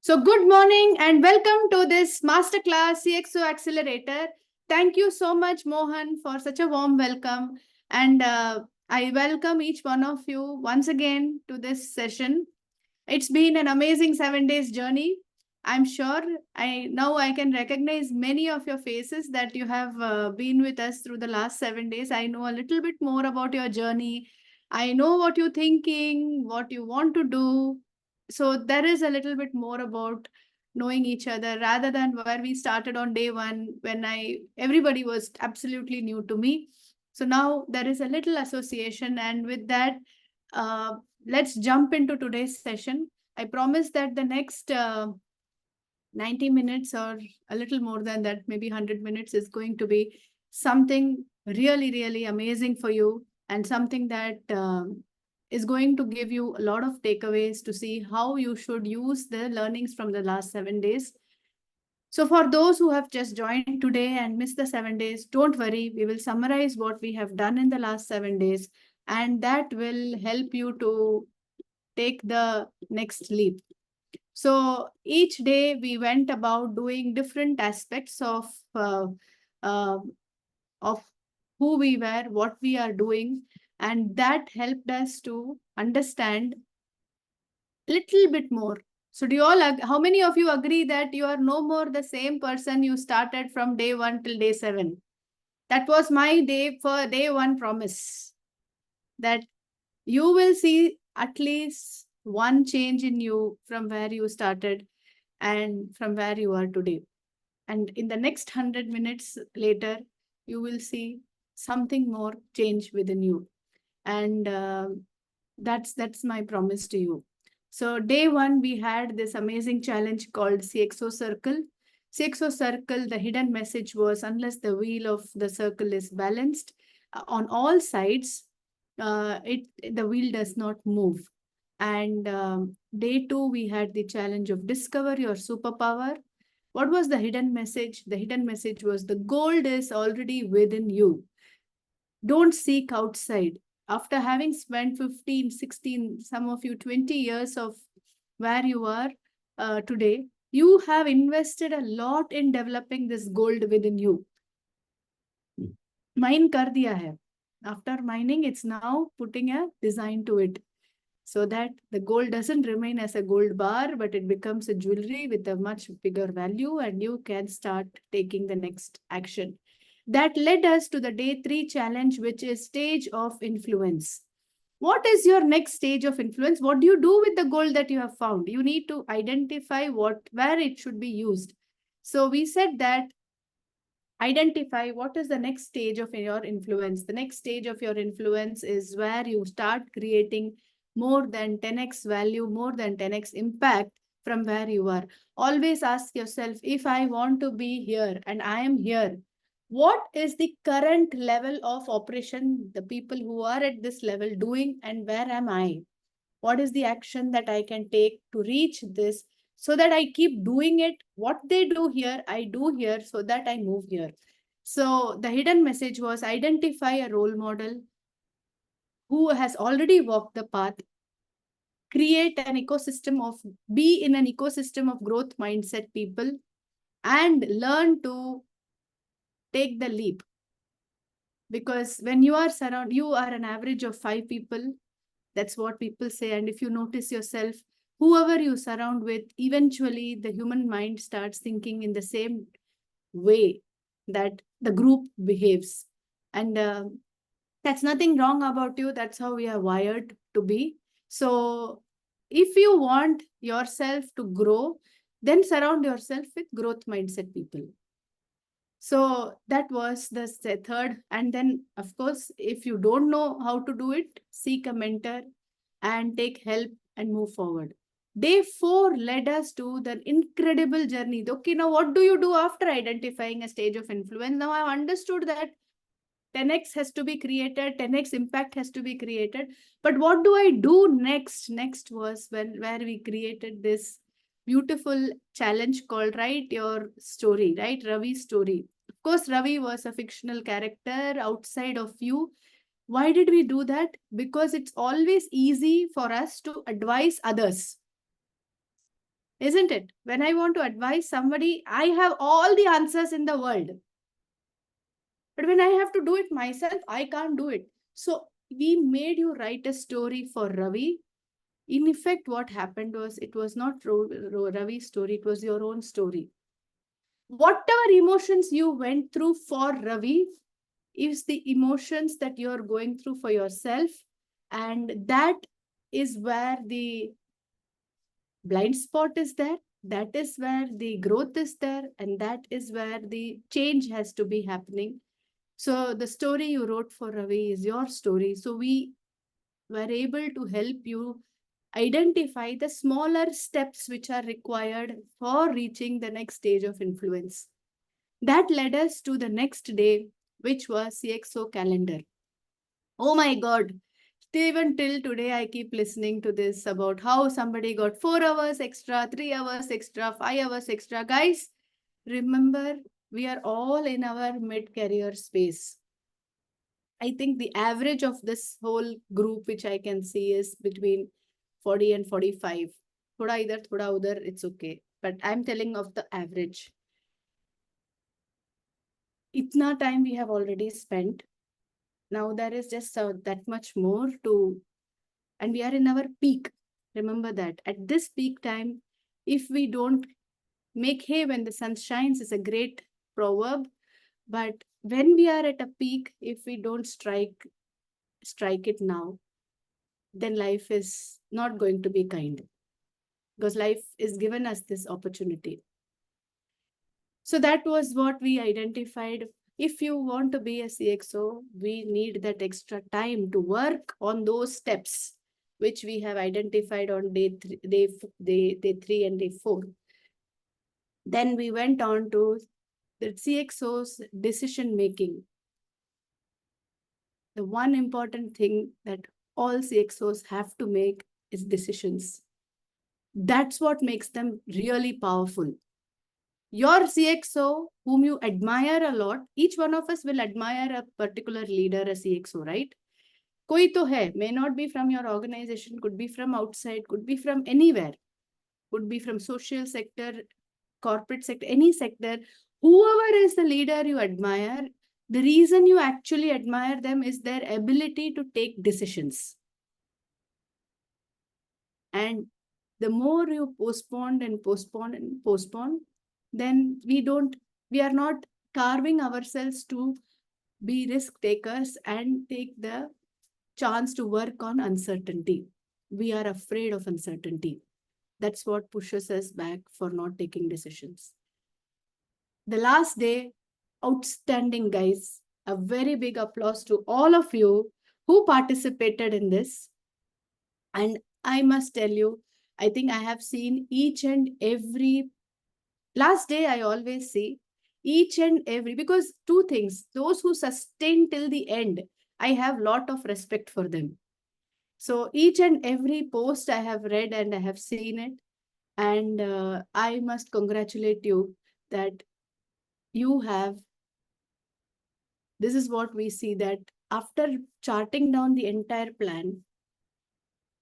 So good morning and welcome to this Masterclass CXO Accelerator. Thank you so much, Mohan, for such a warm welcome. And I welcome each one of you once again to this session. It's been an amazing 7 days journey. I'm sure I can recognize many of your faces that you have been with us through the last 7 days. I know a little bit more about your journey. I know what you're thinking, what you want to do. So there is a little bit more about knowing each other rather than where we started on day one when everybody was absolutely new to me. So now there is a little association, and with that, uh, let's jump into today's session. I promise that the next 90 minutes or a little more than that, maybe 100 minutes, is going to be something really, really amazing for you and something that is going to give you a lot of takeaways to see how you should use the learnings from the last 7 days. So for those who have just joined today and missed the 7 days, don't worry. We will summarize what we have done in the last 7 days, and that will help you to take the next leap. So each day we went about doing different aspects uh, of who we were, what we are doing, and that helped us to understand little bit more. So do you all, how many of you agree that you are no more the same person you started from day 1 till day 7? That was my day 1 promise, that you will see at least one change in you from where you started and from where you are today. And in the next 100 minutes later, you will see something more change within you. And that's my promise to you. So day 1, we had this amazing challenge called CXO Circle. CXO Circle, the hidden message was, unless the wheel of the circle is balanced on all sides, the wheel does not move. And day 2, we had the challenge of discover your superpower. What was the hidden message? The hidden message was the gold is already within you. Don't seek outside. After having spent 15, 16, some of you 20 years of where you are today, you have invested a lot in developing this gold within you. Mine kar diya hai. After mining, it's now putting a design to it, so that the gold doesn't remain as a gold bar, but it becomes a jewelry with a much bigger value, and you can start taking the next action. That led us to the day 3 challenge, which is stage of influence. What is your next stage of influence? What do you do with the gold that you have found? You need to identify where it should be used. So we said that identify what is the next stage of your influence. The next stage of your influence is where you start creating more than 10x value, more than 10x impact from where you are. Always ask yourself, if I want to be here and I am here, what is the current level of operation the people who are at this level doing, and where am I? What is the action that I can take to reach this, so that I keep doing it? What they do here, I do here, so that I move here. So the hidden message was, identify a role model who has already walked the path, create an ecosystem of, be in an ecosystem of growth mindset people, and learn to take the leap. Because when you are an average of 5 people. That's what people say. And if you notice yourself, whoever you surround with, eventually the human mind starts thinking in the same way that the group behaves. And that's nothing wrong about you. That's how we are wired to be. So if you want yourself to grow, then surround yourself with growth mindset people. So that was the third. And then, of course, if you don't know how to do it, seek a mentor and take help and move forward. Day 4 led us to the incredible journey. Okay, now what do you do after identifying a stage of influence? Now I've understood that 10x has to be created, 10x impact has to be created. But what do I do next? Next was where we created this beautiful challenge called Write Your Story, right? Ravi's story. Of course, Ravi was a fictional character outside of you. Why did we do that? Because it's always easy for us to advise others. isn't it? When I want to advise somebody, I have all the answers in the world. But when I have to do it myself, I can't do it. So we made you write a story for Ravi. In effect, what happened was it was not Ravi's story, it was your own story. Whatever emotions you went through for Ravi is the emotions that you're going through for yourself. And that is where the blind spot is there. That is where the growth is there. And that is where the change has to be happening. So the story you wrote for Ravi is your story. So we were able to help you identify the smaller steps which are required for reaching the next stage of influence. That led us to the next day, which was CXO calendar. Oh my God. Even till today, I keep listening to this about how somebody got 4 hours extra, 3 hours extra, 5 hours extra. Guys, remember, we are all in our mid career space. I think the average of this whole group, which I can see, is between 40 and 45. Thoda idhar, thoda udhar, it's okay. But I'm telling of the average. Itna time we have already spent. Now there is just that much more to, and we are in our peak. Remember that. At this peak time, if we don't make hay when the sun shines is a great proverb. But when we are at a peak, if we don't strike it now, then life is not going to be kind, because life is given us this opportunity. So that was what we identified. If you want to be a CXO, we need that extra time to work on those steps, which we have identified on day 3 and day 4. Then we went on to the CXO's decision making. The one important thing that all CXOs have to make is decisions. That's what makes them really powerful. Your CXO, whom you admire a lot, each one of us will admire a particular leader, a CXO, right? Koi to hai, may not be from your organization, could be from outside, could be from anywhere, could be from social sector, corporate sector, any sector. Whoever is the leader you admire, the reason you actually admire them is their ability to take decisions. And the more you postpone and postpone and postpone, then we are not carving ourselves to be risk takers and take the chance to work on uncertainty. We are afraid of uncertainty. That's what pushes us back for not taking decisions. The last day, outstanding, guys. A very big applause to all of you who participated in this. And I must tell you, I think I have seen each and every last day. I always see each and every, because two things, those who sustain till the end, I have lot of respect for them. So each and every post I have read and I have seen it. And I must congratulate you that you have, this is what we see, that after charting down the entire plan,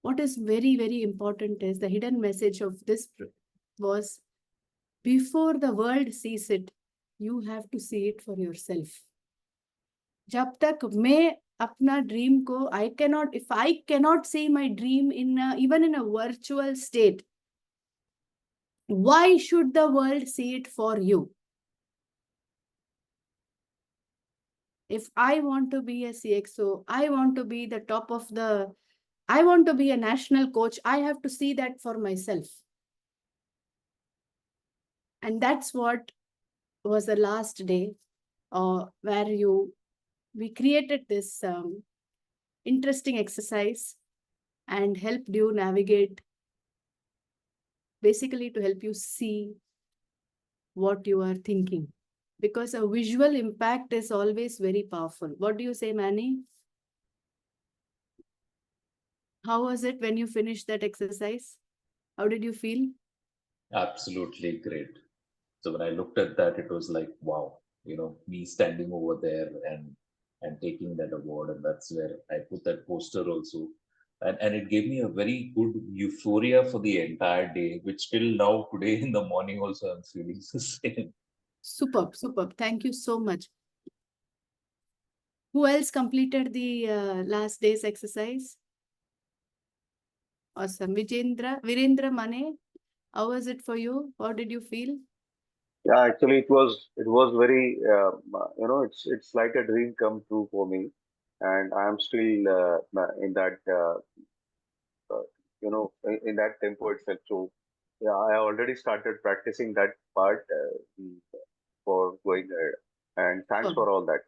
what is very, very important is the hidden message of this was, before the world sees it, you have to see it for yourself. जब तक मैं अपना dream को, if I cannot see my dream even in a virtual state, why should the world see it for you? If I want to be a CXO, I want to be the top of the, I want to be a national coach, I have to see that for myself. And that's what was the last day where we created this interesting exercise and helped you navigate, basically to help you see what you are thinking. Because a visual impact is always very powerful. What do you say, Manny? How was it when you finished that exercise? How did you feel? Absolutely great. So when I looked at that, it was like, wow, me standing over there and taking that award. And that's where I put that poster also And it gave me a very good euphoria for the entire day, which till now today in the morning also I'm feeling the same. Superb, superb. Thank you so much. Who else completed the last day's exercise? Awesome. Virendra Mane, how was it for you? What did you feel? Yeah, actually, it was very it's like a dream come true for me, and I am still in that uh, in that tempo itself. So yeah, I already started practicing that part for going ahead, and thanks Superb. for all that.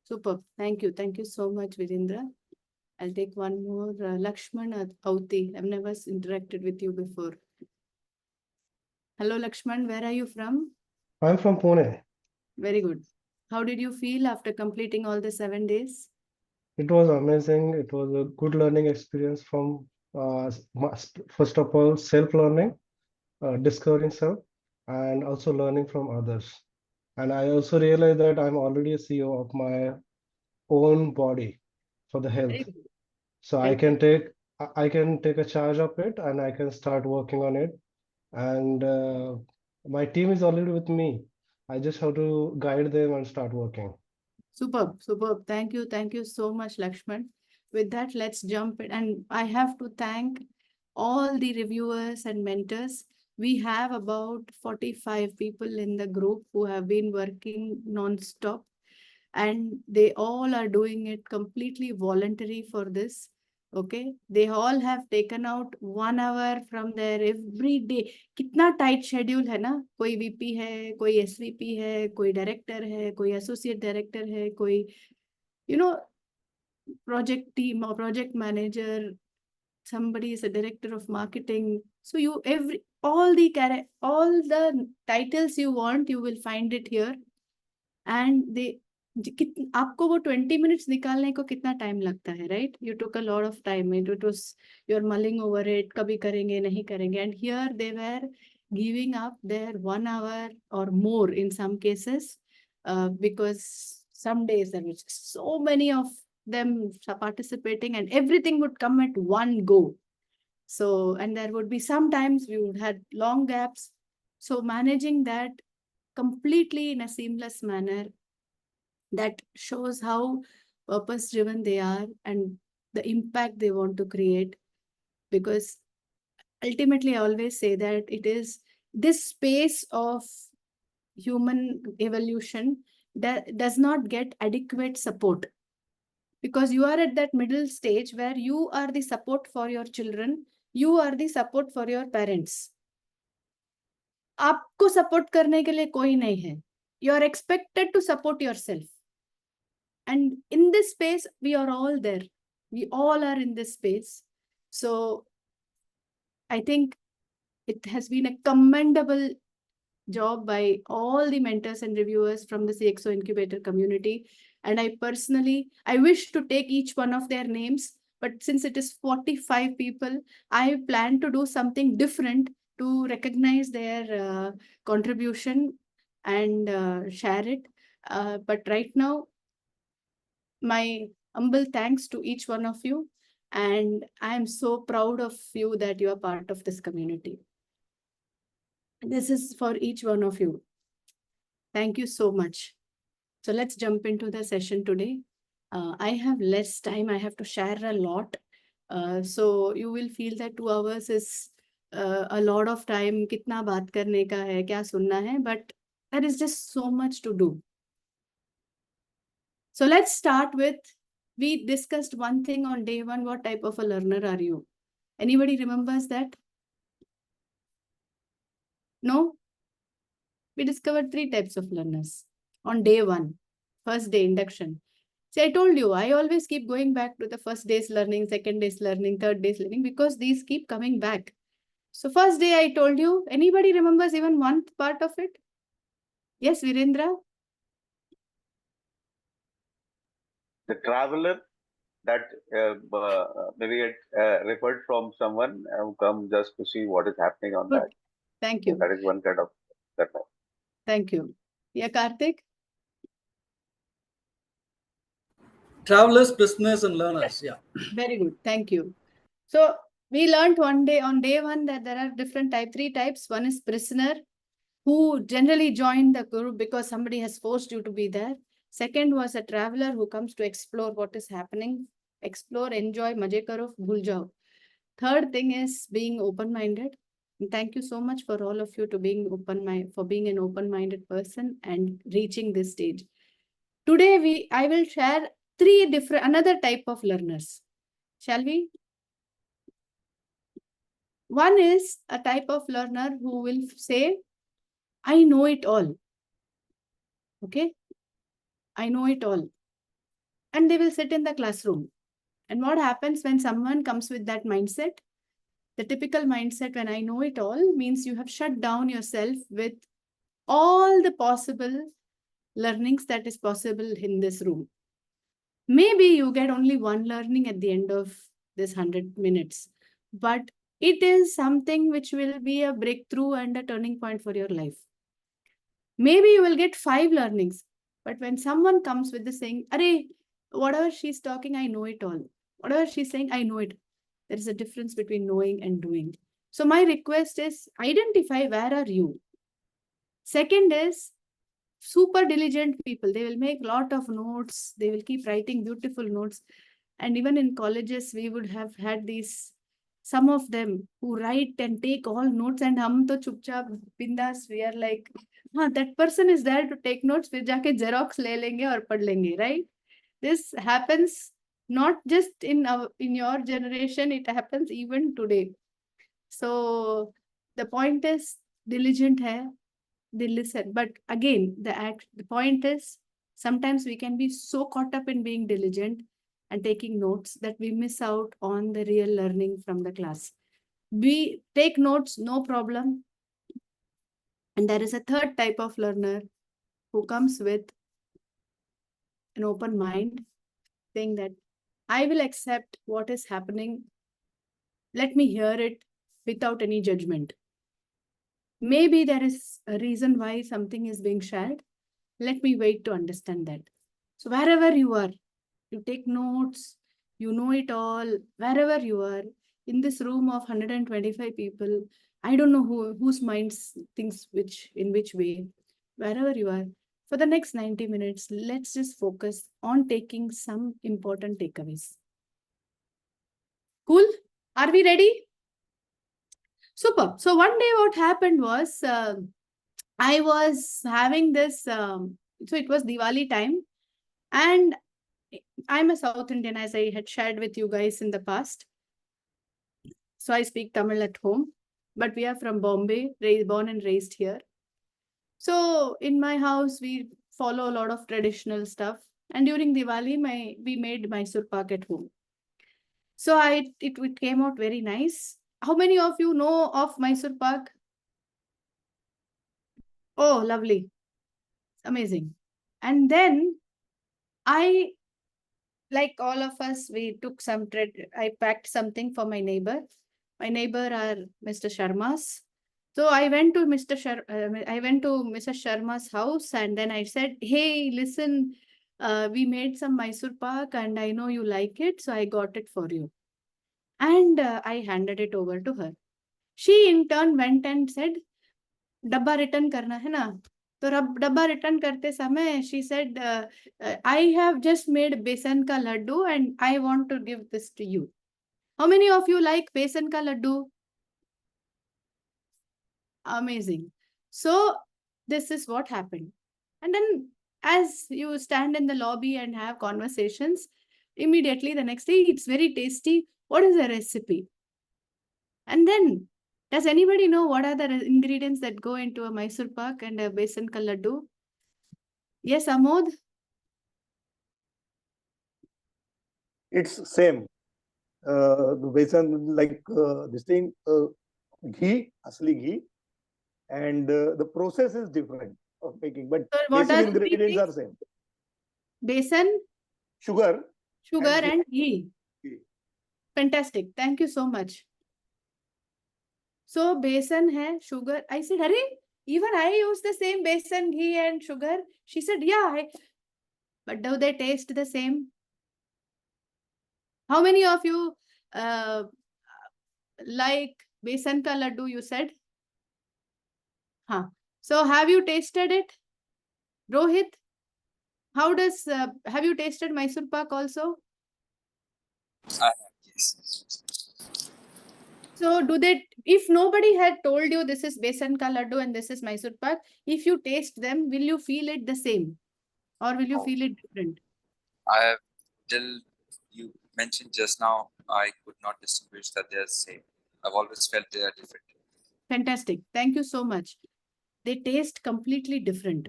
Superb. Thank you. Thank you so much, Virendra. I'll take one more. Lakshman Auti. I've never interacted with you before. Hello, Lakshman. Where are you from? I'm from Pune. Very good. How did you feel after completing all the 7 days? It was amazing. It was a good learning experience from, first of all, self-learning, discovering self, and also learning from others. And I also realized that I'm already a CEO of my own body for the Very health. good. So I can take a charge of it and I can start working on it. And my team is already with me. I just have to guide them and start working. Superb, superb. Thank you. Thank you so much, Lakshman. With that, let's jump in. And I have to thank all the reviewers and mentors. We have about 45 people in the group who have been working non-stop, and they all are doing it completely voluntary for this. Okay, they all have taken out 1 hour from their every day. कितना tight schedule है ना, कोई VP है, कोई SVP है, कोई director है, कोई एसोसिएट डायरेक्टर है, कोई यू नो प्रोजेक्ट टीम और project manager, somebody is a director of marketing. So you all the titles you want, you will find it here. And आपको वो 20 minutes निकालने को कितना टाइम लगता है, right? You took a lot of time, it was you are mulling over it, कभी करेंगे नहीं करेंगे, and here they were giving up their 1 hour or more in some cases, because some days there was so many of them participating and everything would come at one go. So, and there would be sometimes we would had long gaps. So managing that completely in a seamless manner, that shows how purpose driven they are and the impact they want to create. Because ultimately, I always say that it is this space of human evolution that does not get adequate support, because you are at that middle stage where you are the support for your children, you are the support for your parents. आपको support करने के लिए कोई नहीं है. You are expected to support yourself. And in this space, we are all there. We all are in this space. So I think it has been a commendable job by all the mentors and reviewers from the CXO incubator community. And I wish to take each one of their names, but since it is 45 people, I plan to do something different to recognize their contribution and share it. But right now, my humble thanks to each one of you. And I am so proud of you that you are part of this community. This is for each one of you. Thank you so much. So let's jump into the session today. I have less time. I have to share a lot. So you will feel that 2 hours is a lot of time. Kitna baat karne ka hai, kya sunna hai, but there is just so much to do. So let's start with, we discussed one thing on day one. What type of a learner are you? Anybody remembers that? No? We discovered 3 types of learners on day one, first day induction. See, I told you, I always keep going back to the first day's learning, second day's learning, third day's learning, because these keep coming back. So first day I told you, anybody remembers even one part of it? Yes, Virendra? The traveler that maybe it referred from someone who come just to see what is happening on Good. that. Thank So you. that is one kind of that. Thank you. Yeah, Karthik? Travelers, business, and learners. Yeah. Very good. Thank you. So we learned one day on day one that there are different three types. One is prisoner, who generally joined the group because somebody has forced you to be there. Second was a traveler who comes to explore what is happening. Explore, enjoy, maje karo, bhul jao. Third thing is being open-minded. And thank you so much for all of you to being for being an open-minded person and reaching this stage. Today I will share another type of learners. Shall we? One is a type of learner who will say, I know it all. Okay? I know it all. And they will sit in the classroom. And what happens when someone comes with that mindset? The typical mindset, when I know it all, means you have shut down yourself with all the possible learnings that is possible in this room. Maybe you get only one learning at the end of this 100 minutes, but it is something which will be a breakthrough and a turning point for your life. Maybe you will get 5 learnings, but when someone comes with the saying, Arey, whatever she's talking, I know it all. Whatever she's saying, I know it. There is a difference between knowing and doing. So my request is identify where are you. Second is super diligent people. They will make lot of notes. They will keep writing beautiful notes. And even in colleges, we would have had these, some of them who write and take all notes, and hum to chupchap bindas, we are like, that person is there to take notes, फिर जाके xerox ले लेंगे और पढ़ लेंगे, right? This happens not just in your generation, it happens even today. So the point is, diligent hai, they listen. But again, the point is, sometimes we can be so caught up in being diligent and taking notes that we miss out on the real learning from the class. We take notes, no problem. And there is a third type of learner who comes with an open mind, saying that I will accept what is happening. Let me hear it without any judgment. Maybe there is a reason why something is being shared. Let me wait to understand that. So wherever you are, you take notes, you know it all, wherever you are, in this room of 125 people, I don't know whose minds thinks in which way, wherever you are, for the next 90 minutes, let's just focus on taking some important takeaways. Cool? Are we ready? Super. So one day what happened was, I was having this, so it was Diwali time, and I'm a South Indian, as I had shared with you guys in the past. So I speak Tamil at home, but we are from Bombay, born and raised here. So in my house, we follow a lot of traditional stuff. And during Diwali, we made Mysore Pak at home. So it came out very nice. How many of you know of Mysore Pak? Oh, lovely. Amazing. And then I, like all of us, we took I packed something for my neighbor. My neighbor are Mr. Sharma's. So I went to I went to Mrs. Sharma's house, and then I said, hey, listen, we made some Mysore Pak and I know you like it, so I got it for you. And I handed it over to her. She in turn went and said, डब्बा return करना है ना, तो डब्बा return करते समय she said, I have just made बेसन का Laddu and I want to give this to you. How many of you like बेसन का Laddu? Amazing. So this is what happened. And then as you stand in the lobby and have conversations, immediately the next day, it's very tasty. What is the recipe? And then, does anybody know what are the ingredients that go into a Mysore Pak and a besan ka laddu? Yes, Amod? It's same. The besan, like this thing, ghee, asli ghee, and the process is different of making, but So what basic are ingredients are same. Besan, Sugar, and ghee. ghee. Fantastic. Thank you so much. So besan hai, sugar. I said, Hare, even I use the same besan, ghee and sugar. She said, yeah, but do they taste the same? How many of you like besan ka laddu, you said? Huh. So have you tasted it? Rohit, how does, have you tasted Mysore Pak also? I have, yes. So do they, if nobody had told you this is besan ka laddu and this is Mysore Pak, if you taste them, will you feel it the same? Or will you No. feel it different? I have, till you mentioned just now, I could not distinguish that they are the same. I've always felt they are different. Fantastic. Thank you so much. They taste completely different.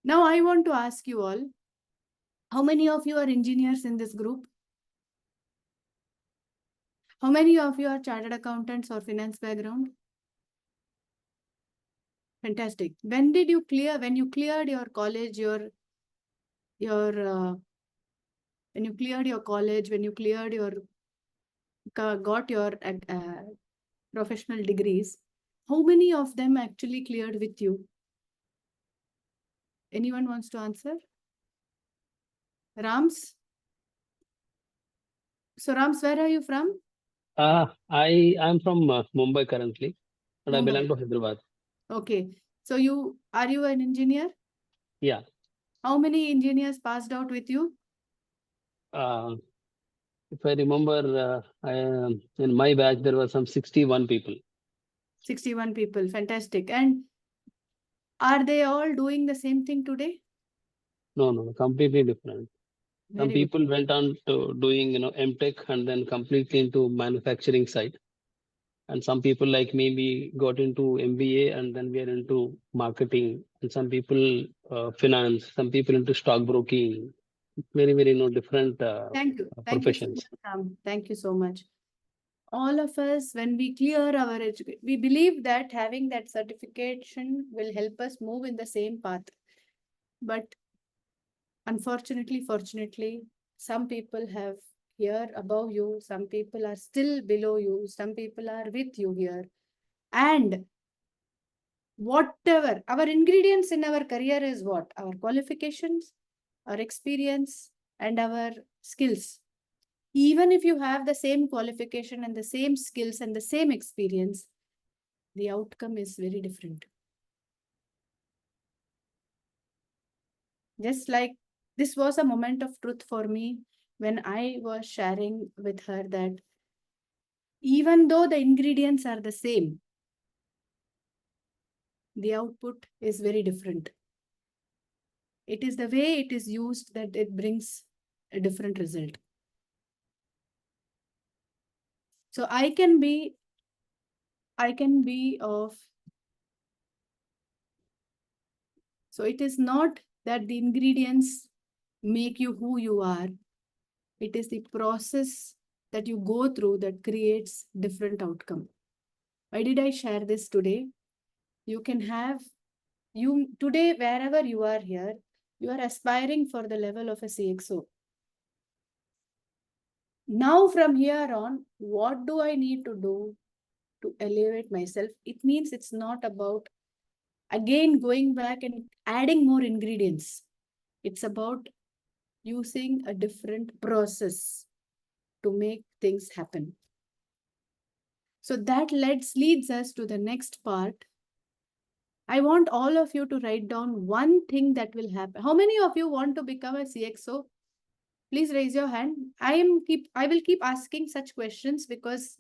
Now I want to ask you all, how many of you are engineers in this group? How many of you are chartered accountants or finance background? Fantastic. When did you clear, when you cleared your college, when you cleared your college, when you cleared your, got your professional degrees, how many of them actually cleared with you? Anyone wants to answer? Rams? So Rams, where are you from? I am from Mumbai currently, and I belong Mumbai. to Hyderabad. Okay. So are you an engineer? Yeah. How many engineers passed out with you? If I remember, in my batch there were some 61 people. 61 people. Fantastic. And are they all doing the same thing today? No, completely different. Some Very good. people went on to doing, MTech and then completely into manufacturing side. And some people like me, we got into MBA and then we are into marketing. And some people finance, some people into stockbroking. Very, very, different Thank you. Thank you so professions. much, Ram. Thank you so much. All of us, when we clear our education, we believe that having that certification will help us move in the same path. But unfortunately, fortunately, some people have here above you, some people are still below you, some people are with you here. And whatever our ingredients in our career is, what? Our qualifications, our experience, and our skills. Even if you have the same qualification and the same skills and the same experience, the outcome is very different. Just like this was a moment of truth for me when I was sharing with her that even though the ingredients are the same, the output is very different. It is the way it is used that it brings a different result. So I can be of, so it is not that the ingredients make you who you are. It is the process that you go through that creates different outcome. Why did I share this today? You can have, you today, wherever you are here, you are aspiring for the level of a CXO. Now from here on, what do I need to do to elevate myself? It means it's not about, again, going back and adding more ingredients. It's about using a different process to make things happen. So that leads us to the next part. I want all of you to write down one thing that will happen. How many of you want to become a CXO? Please raise your hand. I will keep asking such questions because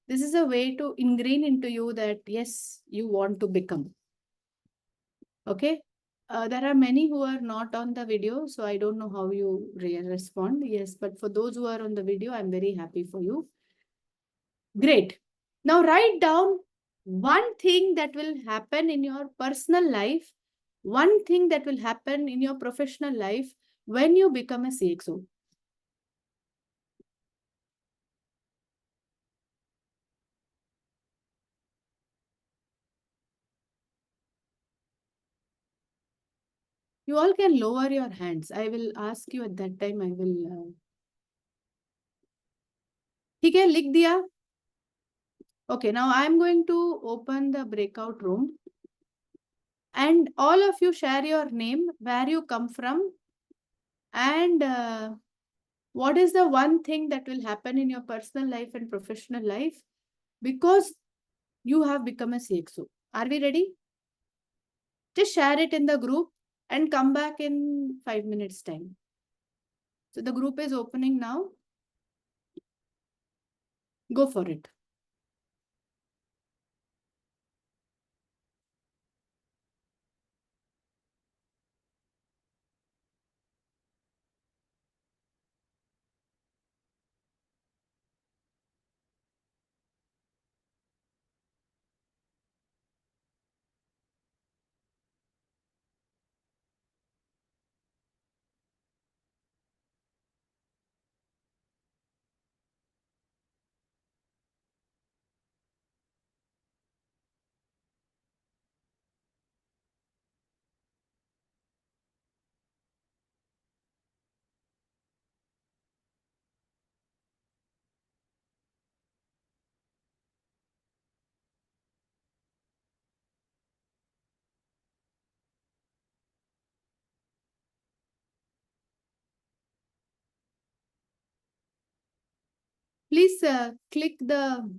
this is a way to ingrain into you that yes, you want to become. Okay. There are many who are not on the video, so I don't know how you respond. Yes, but for those who are on the video, I'm very happy for you. Great. Now write down one thing that will happen in your personal life, one thing that will happen in your professional life when you become a CXO. You all can lower your hands. I will ask you at that time. I will. ठीक है, लिख दिया? Okay, now I'm going to open the breakout room. And all of you share your name, where you come from, and What is the one thing that will happen in your personal life and professional life because you have become a CXO? Are we ready? Just share it in the group and come back in 5 minutes time. So the group is opening now. Go for it. Please click the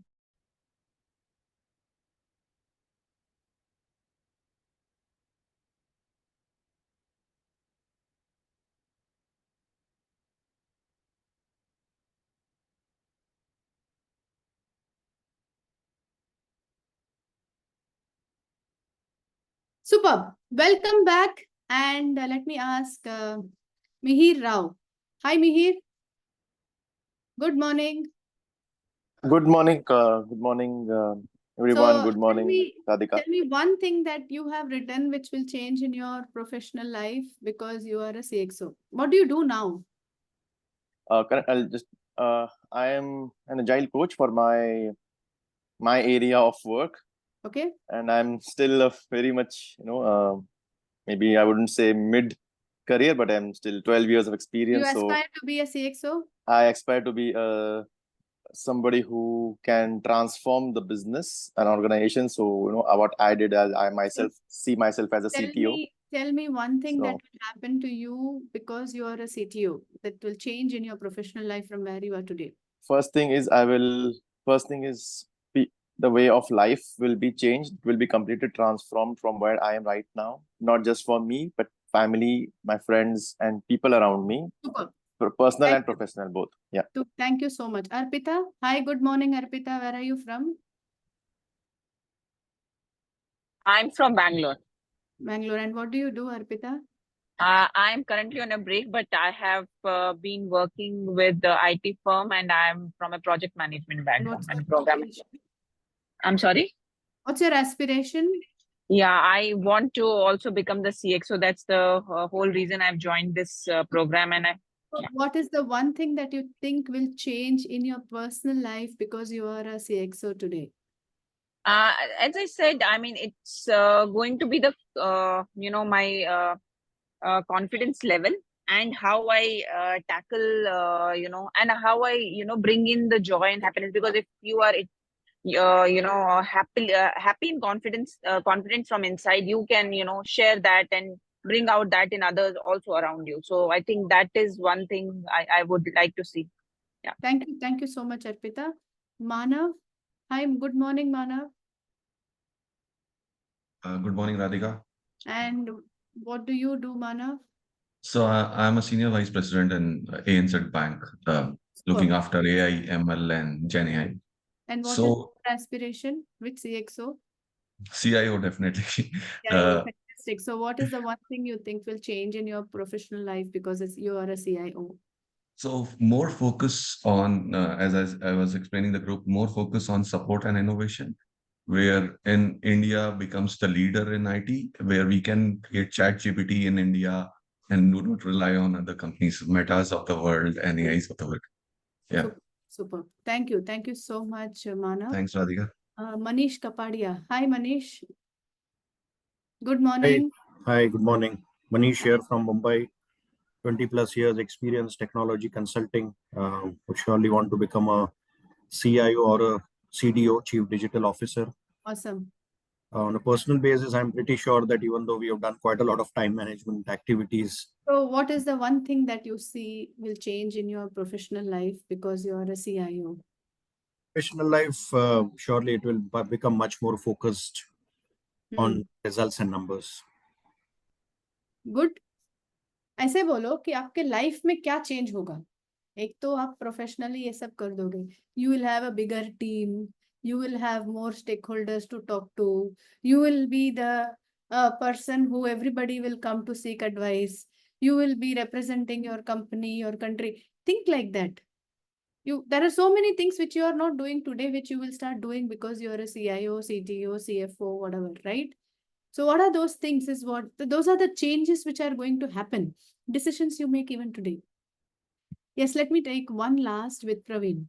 superb. Welcome back. And let me ask Mihir Rao. Hi, Mihir. Good morning. Good morning. Good morning, everyone. So Good morning, Radhika. tell me one thing that you have written which will change in your professional life because you are a CXO. What do you do now? I'll just. I am an agile coach for my area of work, Okay. and I'm still very much, maybe I wouldn't say mid career, but I'm still 12 years of You experience. So aspire to be a CXO? I aspire to be somebody who can transform the business and organization. So what I did, as I myself see myself as a CTO. Tell me one thing that So- will happen to you because you are a CTO that will change in your professional life from where you are today. First thing is the way of life will be changed, will be completely transformed from where I am right now, not just for me, but family, my friends, and people around me. Super. Personal Thank and professional both. Yeah. Thank you so much. Arpita, hi, good morning, Arpita. Where are you from? I'm from Bangalore. Bangalore. And what do you do, Arpita? I'm currently on a break, but I have been working with the IT firm, and I'm from a project management background and program. I'm sorry? What's your aspiration? Yeah, I want to also become the CXO. That's the whole reason I've joined this program. And What is the one thing that you think will change in your personal life because you are a CXO today? as I said, I mean, it's going to be the, my confidence level and how I tackle, and how I, bring in the joy and happiness. Because if you are happy and confident from inside, you can share that and bring out that in others also around you. So I think that is one thing I would like to see. Yeah, Thank you so much, Arpita. Manav, hi, good morning, Manav. Good morning, Radhika. And what do you do, Manav? So I'm a senior vice president in ANZ Bank, looking after AI, ML, and Gen AI. And what is So your aspiration with CXO? CIO definitely. Fantastic. So what is the one thing you think will change in your professional life because you are a CIO? So more focus on, as I was explaining the group, more focus on support and innovation, where in India becomes the leader in IT, where we can create ChatGPT in India and do not rely on other companies, Metas of the world and AIs of the world. Yeah. Super. Thank you. Thank you so much, Manav. Thanks, Radhika. Manish Kapadia. Hi, Manish. Good morning. Hi, good morning. Manish here from Mumbai. 20 plus years experience, technology consulting. Would surely want to become a CIO or a CDO, Chief Digital Officer. Awesome. On a personal basis, I'm pretty sure that even though we have done quite a lot of time management activities, So what is the one thing that you see will change in your professional life because you're a CIO? professional life, surely it will become much more focused on results and numbers. Good. ऐसे बोलो कि आपके life में क्या change होगा. एक तो आप प्रोफेशनली ये सब कर दोगे. You will have a bigger team. You will have more stakeholders to talk to. You will be the person who everybody will come to seek advice. You will be representing your company, your country. Think like that. There are so many things which you are not doing today, which you will start doing because you're a CIO, CTO, CFO, whatever, right? So what are those things those are the changes which are going to happen. Decisions you make even today. Yes, let me take one last with Praveen.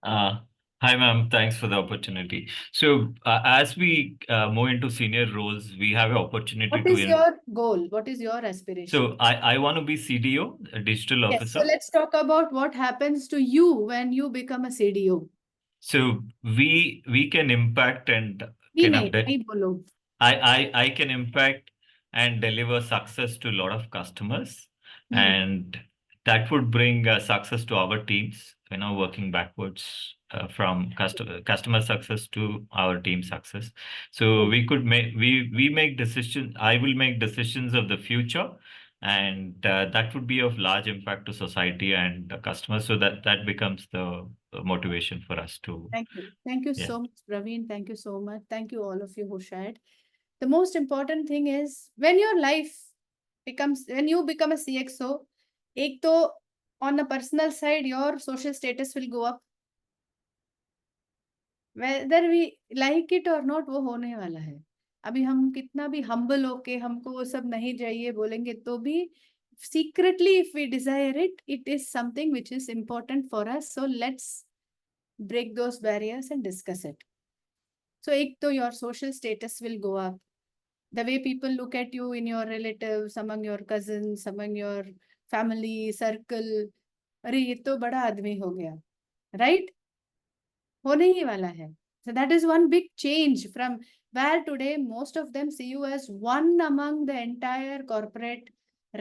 Hi, ma'am. Thanks for the opportunity. So as we move into senior roles, we have an opportunity What to... is your goal? What is your aspiration? So I want to be CDO, a digital Yes, officer. so let's talk about what happens to you when you become a CDO. So we can impact and I can impact and deliver success to a lot of customers, and that would bring success to our teams, working backwards from customer success to our team success. So we could we make decisions. I will make decisions of the future, and that would be of large impact to society and customers. So that becomes the motivation for us to. Thank you so much, Praveen. Thank you so much. Thank you all of you who shared. The most important thing is when you become a CXO, on a personal side, your social status will go up. Whether we like it or not, वो होने वाला है. अभी हम कितना भी humble होके हमको वो सब नहीं चाहिए बोलेंगे तो भी secretly, if we desire it, it is something which is important for us. So let's break those barriers and discuss it. So your social status will go up. The way people look at you in your relatives, among your cousins, among your family circle, अरे ये तो बड़ा आदमी हो गया, right? होने ही वाला है. So that is one big change from where today most of them see you as one among the entire corporate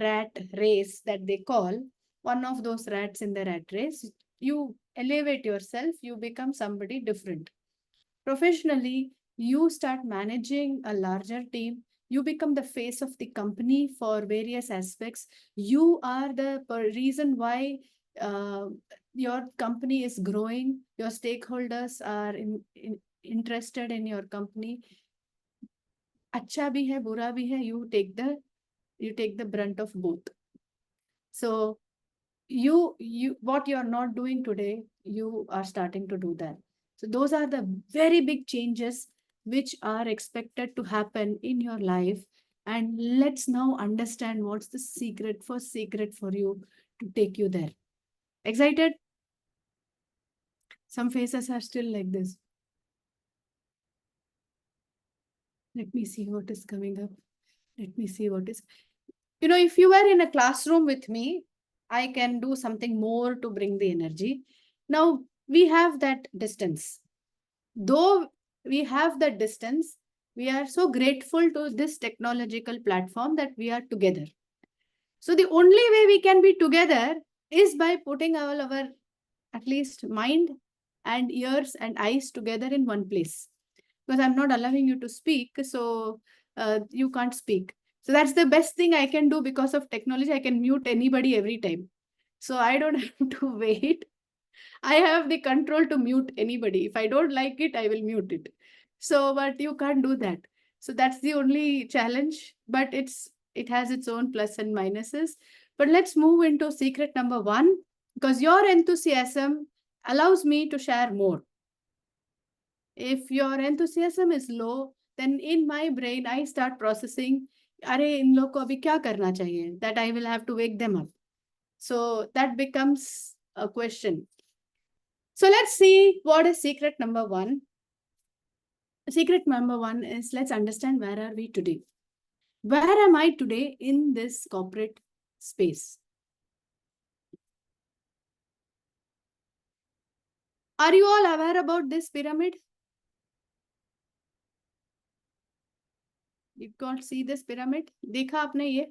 rat race that they call, one of those rats in the rat race. You elevate yourself, you become somebody different. Professionally, you start managing a larger team. You become the face of the company for various aspects. You are the reason why your company is growing. Your stakeholders are interested in your company. अच्छा भी है, बुरा भी है. You take the brunt of both. So what you are not doing today, you are starting to do that. So those are the very big changes which are expected to happen in your life. And let's now understand what's the secret for you to take you there. Excited? Some faces are still like this. Let me see what is coming up. Let me see what is... if you were in a classroom with me, I can do something more to bring the energy. Now, we have that distance. Though we have that distance, we are so grateful to this technological platform that we are together. So the only way we can be together is by putting all our, at least mind and ears and eyes together in one place. Because I'm not allowing you to speak, so you can't speak. So that's the best thing I can do because of technology. I can mute anybody every time. So I don't have to wait. I have the control to mute anybody. If I don't like it, I will mute it. So, but you can't do that. So that's the only challenge, but it has its own plus and minuses. But let's move into secret number 1, because your enthusiasm allows me to share more. If your enthusiasm is low, then in my brain, I start processing, अरे इन लोग को अभी क्या करना चाहिए? That I will have to wake them up. So that becomes a question. So let's see what is secret number 1. Secret number 1 is, let's understand where are we today? Where am I today in this corporate space? Are you all aware about this pyramid? You got see this pyramid? देखा आपने ये?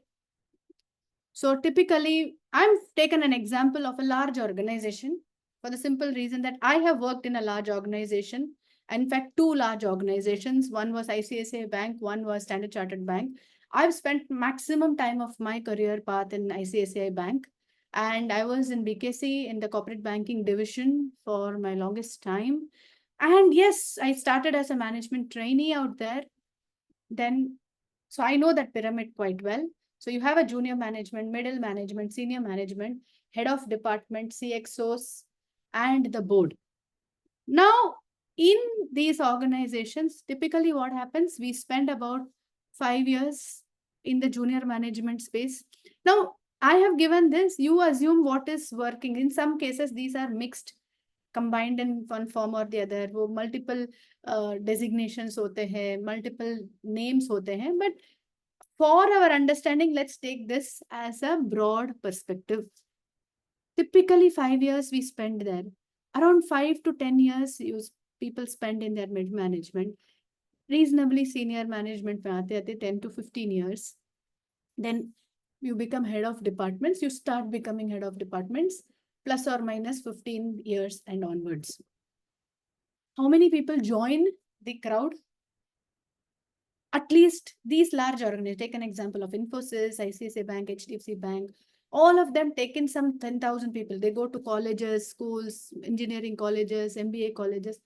So typically, I'm taken an example of a large organization for the simple reason that I have worked in a large organization. In fact, two large organizations. One was ICICI Bank, one was Standard Chartered Bank. I've spent maximum time of my career path in ICICI Bank. And I was in BKC in the corporate banking division for my longest time. And yes, I started as a management trainee out there. Then, so I know that pyramid quite well. So you have a junior management, middle management, senior management, head of department, CXOs, and the board. Now, in these organizations, typically what happens, we spend about 5 years in the junior management space. Now, I have given this, you assume what is working. In some cases, these are mixed, combined in one form or the other. वो multiple designations होते हैं, multiple names होते हैं. But for our understanding, let's take this as a broad perspective. Typically 5 years we spend there. Around 5 to 10 years people spend in their mid management. Reasonably senior management में आते आते 10 to 15 years. Then you become head of departments. You start becoming head of departments plus or minus 15 years and onwards. How many people join the crowd? At least these large organizations, take an example of Infosys, ICICI Bank, HDFC Bank, all of them take in some 10,000 people. They go to colleges, schools, engineering colleges, MBA colleges.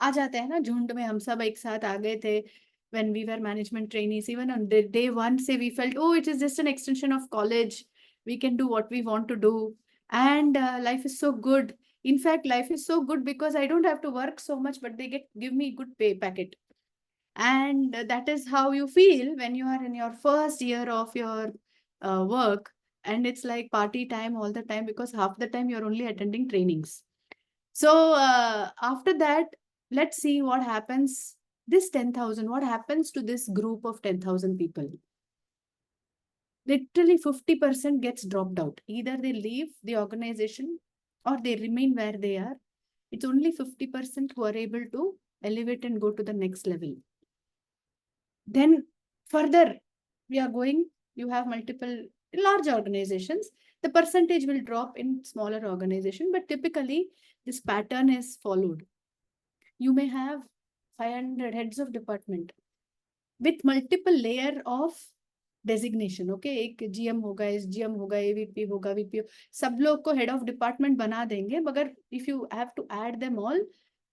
आ जाते हैं ना झुंड में हम सब एक साथ आ गए थे when we were management trainees. Even on day one, say we felt, oh, it is just an extension of college. We can do what we want to do. And life is so good. In fact, life is so good because I don't have to work so much, but they give me good pay packet. And that is how you feel when you are in your first year of your work. And it's like party time all the time because half the time you're only attending trainings. So after that, let's see what happens. This 10,000, what happens to this group of 10,000 people? Literally 50% gets dropped out. Either they leave the organization or they remain where they are. It's only 50% who are able to elevate and go to the next level. Then further, we are going, you have multiple large organizations. The percentage will drop in smaller organization, but typically this pattern is followed. You may have 500 heads of department with multiple layer of designation. Okay, एक GM होगा, SGM होगा, AVP होगा, VP, सब लोग को head of department बना देंगे, मगर if you have to add them all,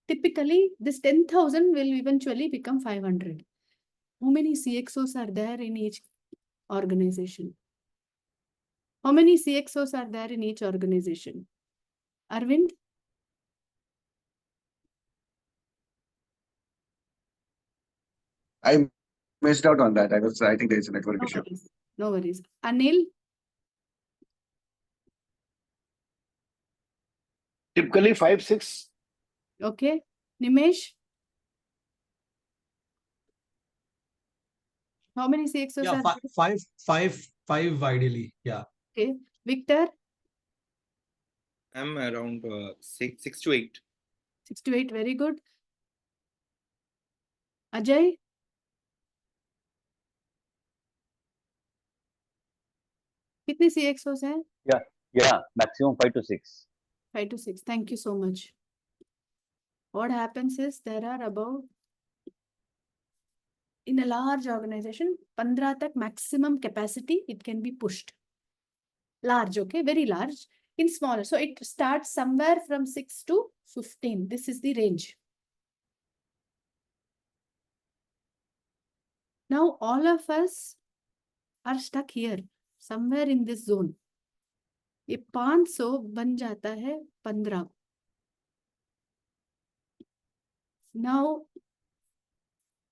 typically this 10,000 will eventually become 500. How many CXOs are there in each organization? How many CXOs are there in each organization? Arvind? I missed out on that. I think there's a network No issue. worries. No worries. Anil? Typically 5, 6. Okay. Nimesh? How many CXOs Yeah, are there? five ideally. Yeah. Okay. Victor? I'm around 6 to 8. 6 to 8. Very good. Ajay? कितने CXOs हैं? Yeah, maximum 5 to 6. 5 to 6. Thank you so much. What happens is there are about, in a large organization, 15 tak maximum capacity, it can be pushed. Large, okay, very large. In smaller, so it starts somewhere from 6 to 15. This is the range. Now, all of us are stuck here, somewhere in this zone. ये 500 बन जाता है 15. Now,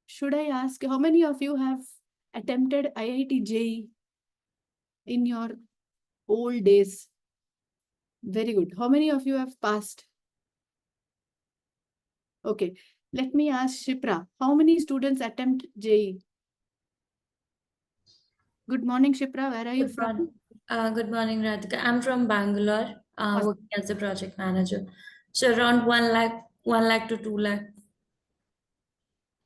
should I ask, how many of you have attempted IIT JEE in your old days? Very good. How many of you have passed? Okay, let me ask Shipra. How many students attempt JEE? Good morning, Shipra. Where are you from? Good morning, Radhika. I'm from Bangalore, Awesome. working as a project manager. So around 1 lakh to 2 lakh.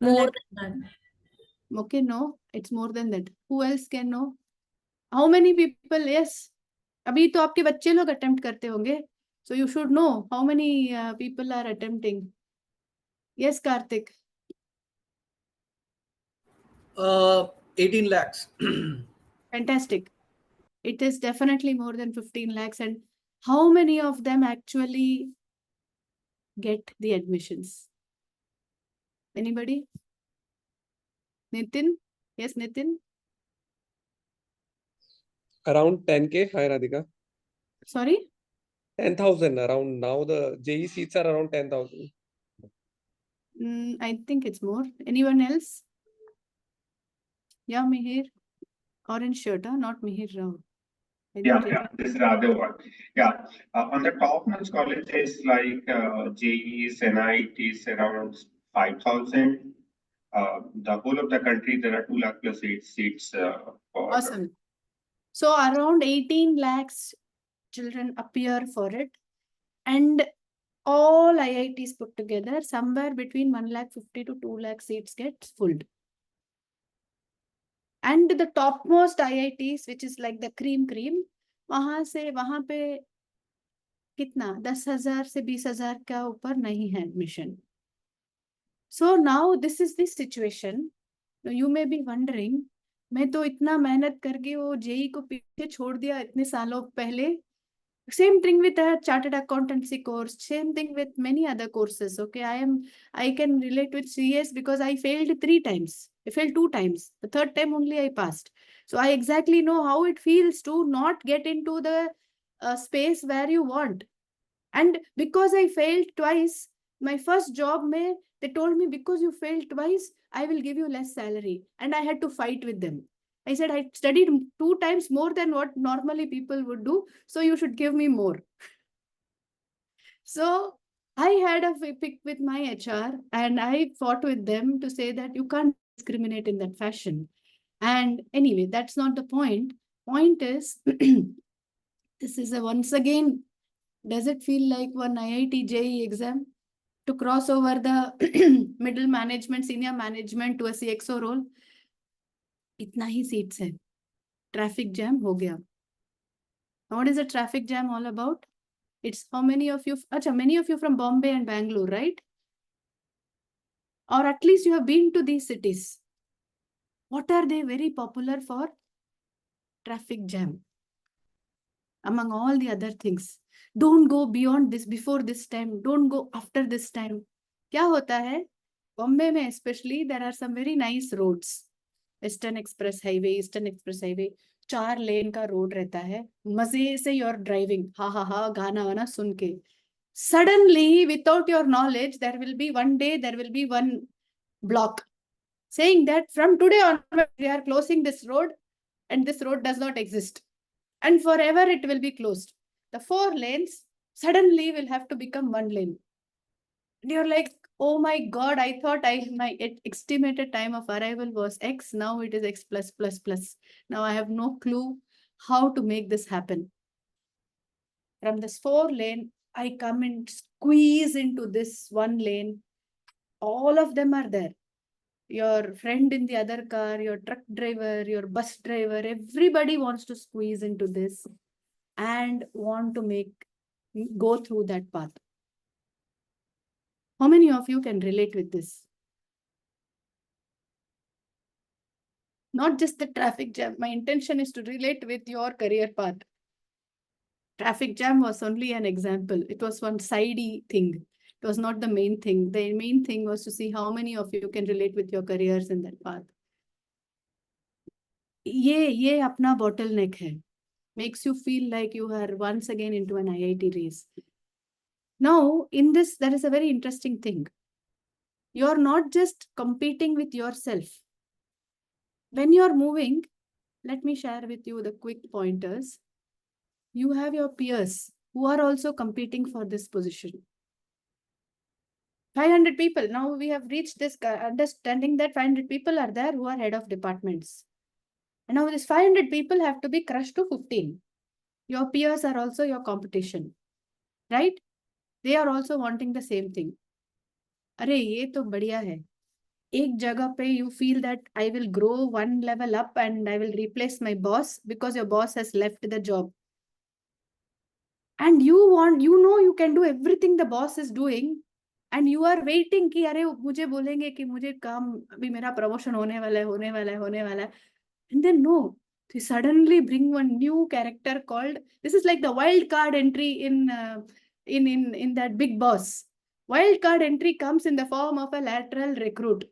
More than that. Okay, no. It's more than that. Who else can know? How many people? Yes. अभी तो आपके बच्चे लोग attempt करते होंगे. So you should know how many people are attempting. Yes, Karthik. 18 lakhs. Fantastic. It is definitely more than 15 lakhs. And how many of them actually get the admissions? Anybody? Nitin? Yes, Nitin? Around 10K. Hi, Radhika. Sorry? 10,000 around now. The JE seats are around 10,000. I think it's more. Anyone else? Yeah, Mihir. Orange shirt, huh? Not Mihir Rao. Yeah, this is Radha one. Yeah, on the top-notch colleges like JEs and IITs around 5,000. The whole of the country, there are 2 lakh plus 8 seats for. Awesome. So around 18 lakhs children appear for it. And all IITs put together, somewhere between 1,50,000 to 2 lakh seats get filled. And the topmost IITs, which is like the cream, वहां पे कितना 10,000 से 20,000 का ऊपर नहीं है admission. So now this is the situation. Now you may be wondering, मैं तो इतना मेहनत करके वो जेई को पीछे छोड़ दिया इतने सालों पहले. Same thing with a chartered accountancy course. Same thing with many other courses. Okay, I can relate with CS because I failed 3 times. I failed 2 times. The 3rd time only I passed. So I exactly know how it feels to not get into the space where you want. And because I failed twice, my first job they told me, because you failed twice, I will give you less salary. And I had to fight with them. I said, I studied 2 times more than what normally people would do. So you should give me more. So I had a pick with my HR and I fought with them to say that you can't discriminate in that fashion. And anyway, that's not the point. Point is, this is once again, does it feel like one IIT JEE exam to cross over the middle management, senior management to a CXO role? इतना ही seats है. Traffic jam हो गया. What is a traffic jam all about? It's how many of you, many of you from Bombay and Bangalore, right? Or at least you have been to these cities. What are they very popular for? Traffic jam. Among all the other things. Don't go beyond this, before this time. Don't go after this time. क्या होता है? Bombay में especially, there are some very nice roads. Western Express Highway, Eastern Express Highway. 4 लेन का road रहता है. मजे से you're driving. हा गाना वाना सुन के. Suddenly, without your knowledge, there will be one block saying that from today onward, we are closing this road and this road does not exist. And forever it will be closed. The 4 lanes suddenly will have to become 1 lane. And you're like, oh my God, I thought my estimated time of arrival was X. Now it is X plus plus plus. Now I have no clue how to make this happen. From this 4 lane, I come and squeeze into this 1 lane. All of them are there. Your friend in the other car, your truck driver, your bus driver, everybody wants to squeeze into this and want to go through that path. How many of you can relate with this? Not just the traffic jam. My intention is to relate with your career path. Traffic jam was only an example. It was one sidey thing. It was not the main thing. The main thing was to see how many of you can relate with your careers in that path. ये अपना bottleneck है. Makes you feel like you are once again into an IIT race. Now, in this, there is a very interesting thing. You're not just competing with yourself. When you're moving, let me share with you the quick pointers. You have your peers who are also competing for this position. 500 people. Now we have reached this understanding that 500 people are there who are head of departments. And now this 500 people have to be crushed to 15. Your peers are also your competition, right? They are also wanting the same thing. अरे ये तो बढ़िया है. एक जगह पे you feel that I will grow one level up and I will replace my boss because your boss has left the job. And you know you can do everything the boss is doing and you are waiting कि अरे मुझे बोलेंगे कि मुझे काम अभी मेरा promotion होने वाला है होने वाला है होने वाला है. And then no, they suddenly bring one new character called, this is like the wild card entry in that Big Boss. Wild card entry comes in the form of a lateral recruit.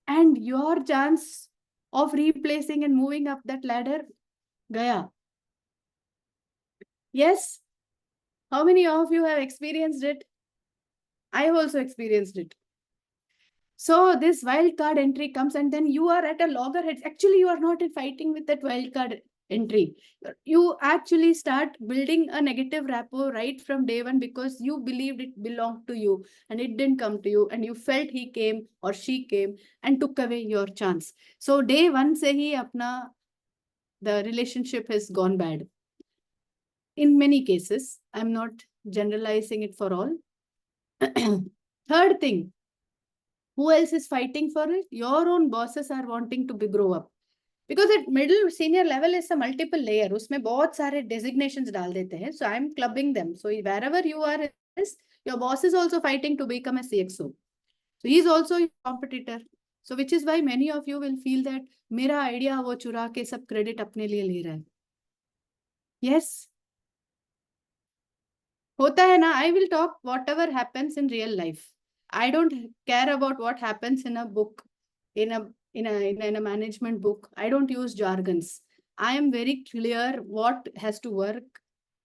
And your chance of replacing and moving up that ladder, gaya. Yes? How many of you have experienced it? I have also experienced it. So this wild card entry comes and then you are at a loggerheads. Actually, you are not in fighting with that wild card entry. You actually start building a negative rapport right from day one because you believed it belonged to you and it didn't come to you and you felt he came or she came and took away your chance. So day one se hi apna, the relationship has gone bad. In many cases, I'm not generalizing it for all. Third thing, who else is fighting for it? Your own bosses are wanting to grow up. Because at middle senior level is a multiple layer. उसमें बहुत सारे designations डाल देते हैं. So I'm clubbing them. So wherever you are, your boss is also fighting to become a CXO. So he's also a competitor. So which is why many of you will feel that मेरा idea वो चुरा के सब credit अपने लिए ले रहा है. Yes. होता है ना, I will talk whatever happens in real life. I don't care about what happens in a book, in a management book. I don't use jargons. I am very clear what has to work,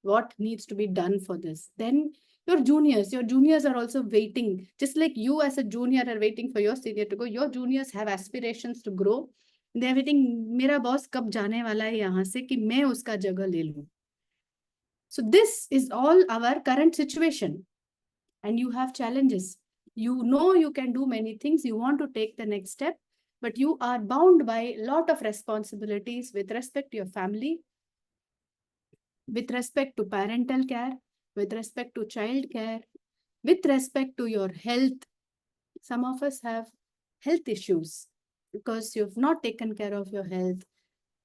what needs to be done for this. Then your juniors are also waiting. Just like you as a junior are waiting for your senior to go, your juniors have aspirations to grow. They are waiting, मेरा boss कब जाने वाला है यहाँ से कि मैं उसका जगह ले लूँ. So this is all our current situation. And you have challenges. You know you can do many things. You want to take the next step, but you are bound by a lot of responsibilities with respect to your family, with respect to parental care, with respect to child care, with respect to your health. Some of us have health issues because you've not taken care of your health.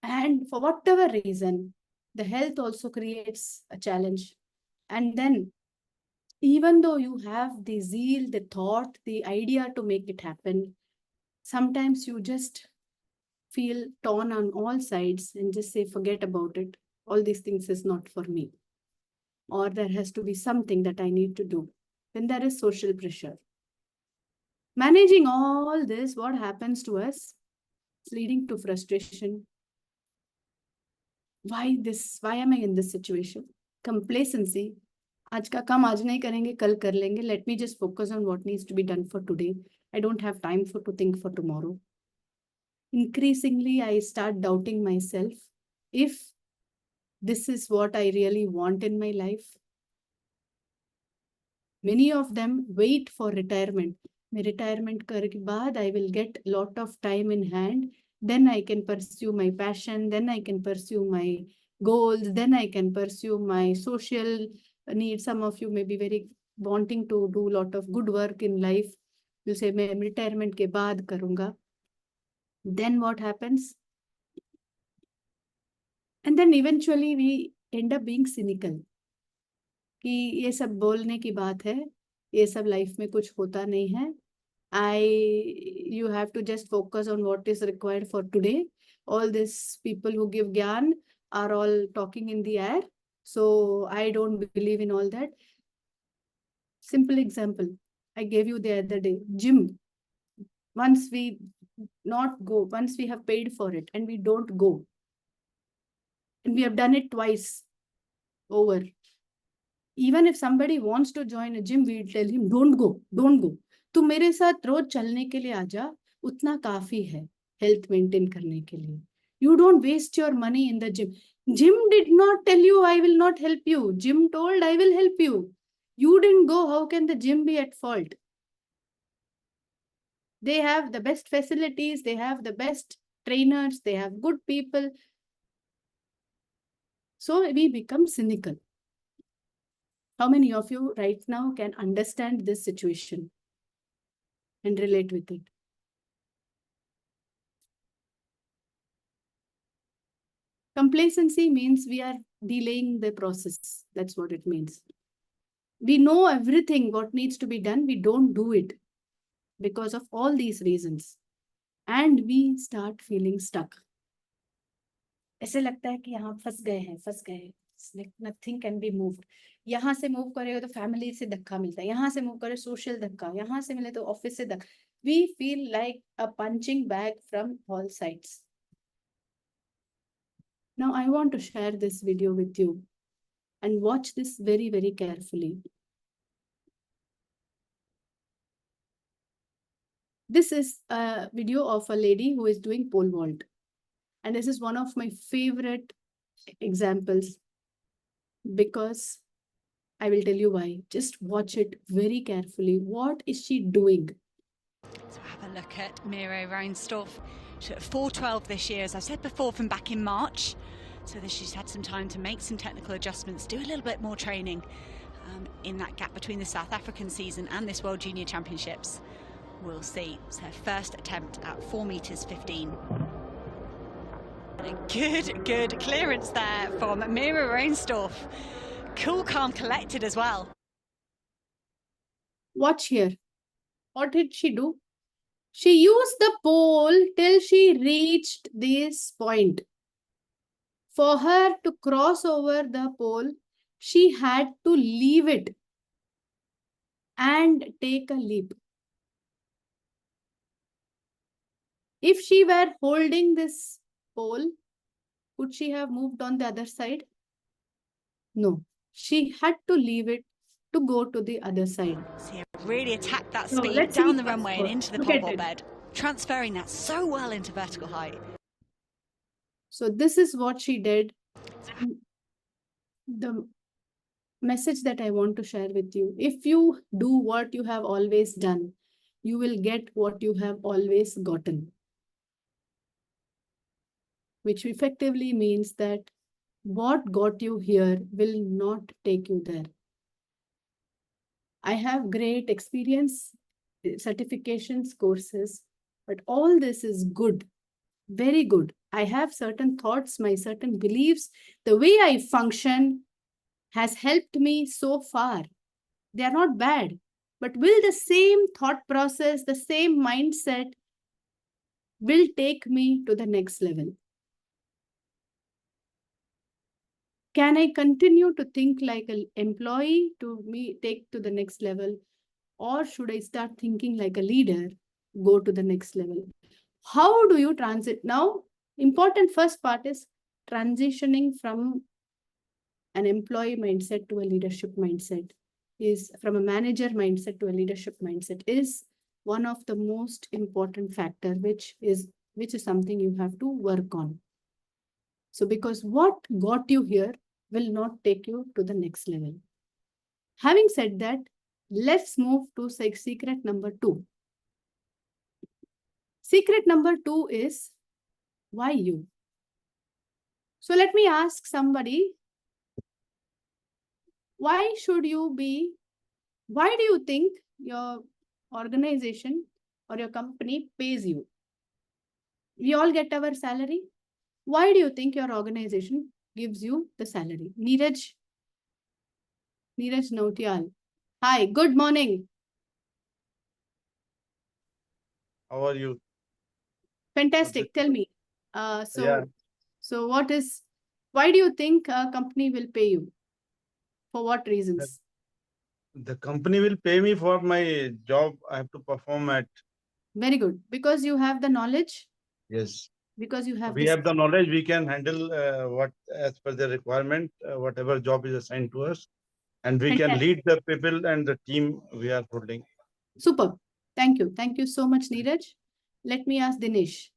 And for whatever reason, the health also creates a challenge. And then even though you have the zeal, the thought, the idea to make it happen, sometimes you just feel torn on all sides and just say, forget about it. All these things is not for me. Or there has to be something that I need to do. Then there is social pressure. Managing all this, what happens to us? It's leading to frustration. Why this? Why am I in this situation? Complacency. आज का काम आज नहीं करेंगे, कल कर लेंगे. Let me just focus on what needs to be done for today. I don't have time to think for tomorrow. Increasingly, I start doubting myself if this is what I really want in my life. Many of them wait for retirement. My retirement करके बाद I will get a lot of time in hand. Then I can pursue my passion. Then I can pursue my goals. Then I can pursue my social needs. Some of you may be very wanting to do a lot of good work in life. You say मैं retirement के बाद करूँगा. Then what happens? And then eventually we end up being cynical. कि ये सब बोलने की बात है, ये सब लाइफ में कुछ होता नहीं है. You have to just focus on what is required for today. All these people who give gyan are all talking in the air. So I don't believe in all that. Simple example I gave you the other day, gym. Once we have paid for it and we don't go, and we have done it twice over. Even if somebody wants to join a gym, we'll tell him, don't go. तू मेरे साथ रोज चलने के लिए आजा, उतना काफी है हेल्थ मेंटेन करने के लिए. You don't waste your money in the gym. Gym did not tell you I will not help you. Gym told I will help you. You didn't go. How can the gym be at fault? They have the best facilities. They have the best trainers. They have good people. So we become cynical. How many of you right now can understand this situation and relate with it? Complacency means we are delaying the process. That's what it means. We know everything what needs to be done. We don't do it because of all these reasons. And we start feeling stuck. ऐसे लगता है कि यहाँ फंस गए हैं. Nothing can be moved. यहाँ से मूव करेगा तो फैमिली से धक्का मिलता है, यहाँ से मूव करे सोशल धक्का, यहाँ से मिले तो ऑफिस से धक्का. We feel like a punching bag from all sides. Now I want to share this video with you and watch this very, very carefully. This is a video of a lady who is doing pole vault. And this is one of my favorite examples because I will tell you why. Just watch it very carefully. What is she doing? So have a look at Miro Reinsdorf. She's at 4:12 this year, as I said before, from back in March. So that she's had some time to make some technical adjustments, do a little bit more training in that gap between the South African season and this World Junior Championships. We'll see. It's her first attempt at 4:15 meters. A good clearance there from Miro Reinsdorf. Cool, calm, collected as well. Watch here. What did she do? She used the pole till she reached this point. For her to cross over the pole, she had to leave it and take a leap. If she were holding this pole, could she have moved on the other side? No. She had to leave it to go to the other side. See, really attack that So speed let's down see the runway and into the Look pole at vault it. bed, transferring that so well into vertical height. So this is what she did. The message that I want to share with you. If you do what you have always done, you will get what you have always gotten. Which effectively means that what got you here will not take you there. I have great experience, certifications, courses, but all this is good, very good. I have certain thoughts, my certain beliefs. The way I function has helped me so far. They are not bad, but will the same thought process, the same mindset will take me to the next level? Can I continue to think like an employee to take to the next level? Or should I start thinking like a leader, go to the next level? How do you transit? Now, important first part is transitioning from an employee mindset to a leadership mindset, is from a manager mindset to a leadership mindset, is one of the most important factor, which is something you have to work on. So because what got you here will not take you to the next level. Having said that, let's move to secret number 2. Secret number 2 is why you? So let me ask somebody, why do you think your organization or your company pays you? We all get our salary. Why do you think your organization gives you the salary? Neeraj Nautiyal. Hi, good morning. How are you? Fantastic. Tell me. So why do you think a company will pay you? For what reasons? The company will pay me for my job I have to perform at. Very good. Because you have the knowledge? Yes. Because you have We have the knowledge, we can handle what as per the requirement, whatever job is assigned to us. And we can lead the people and the team we are holding. Super. Thank you. Thank you so much, Neeraj. Let me ask Dinesh.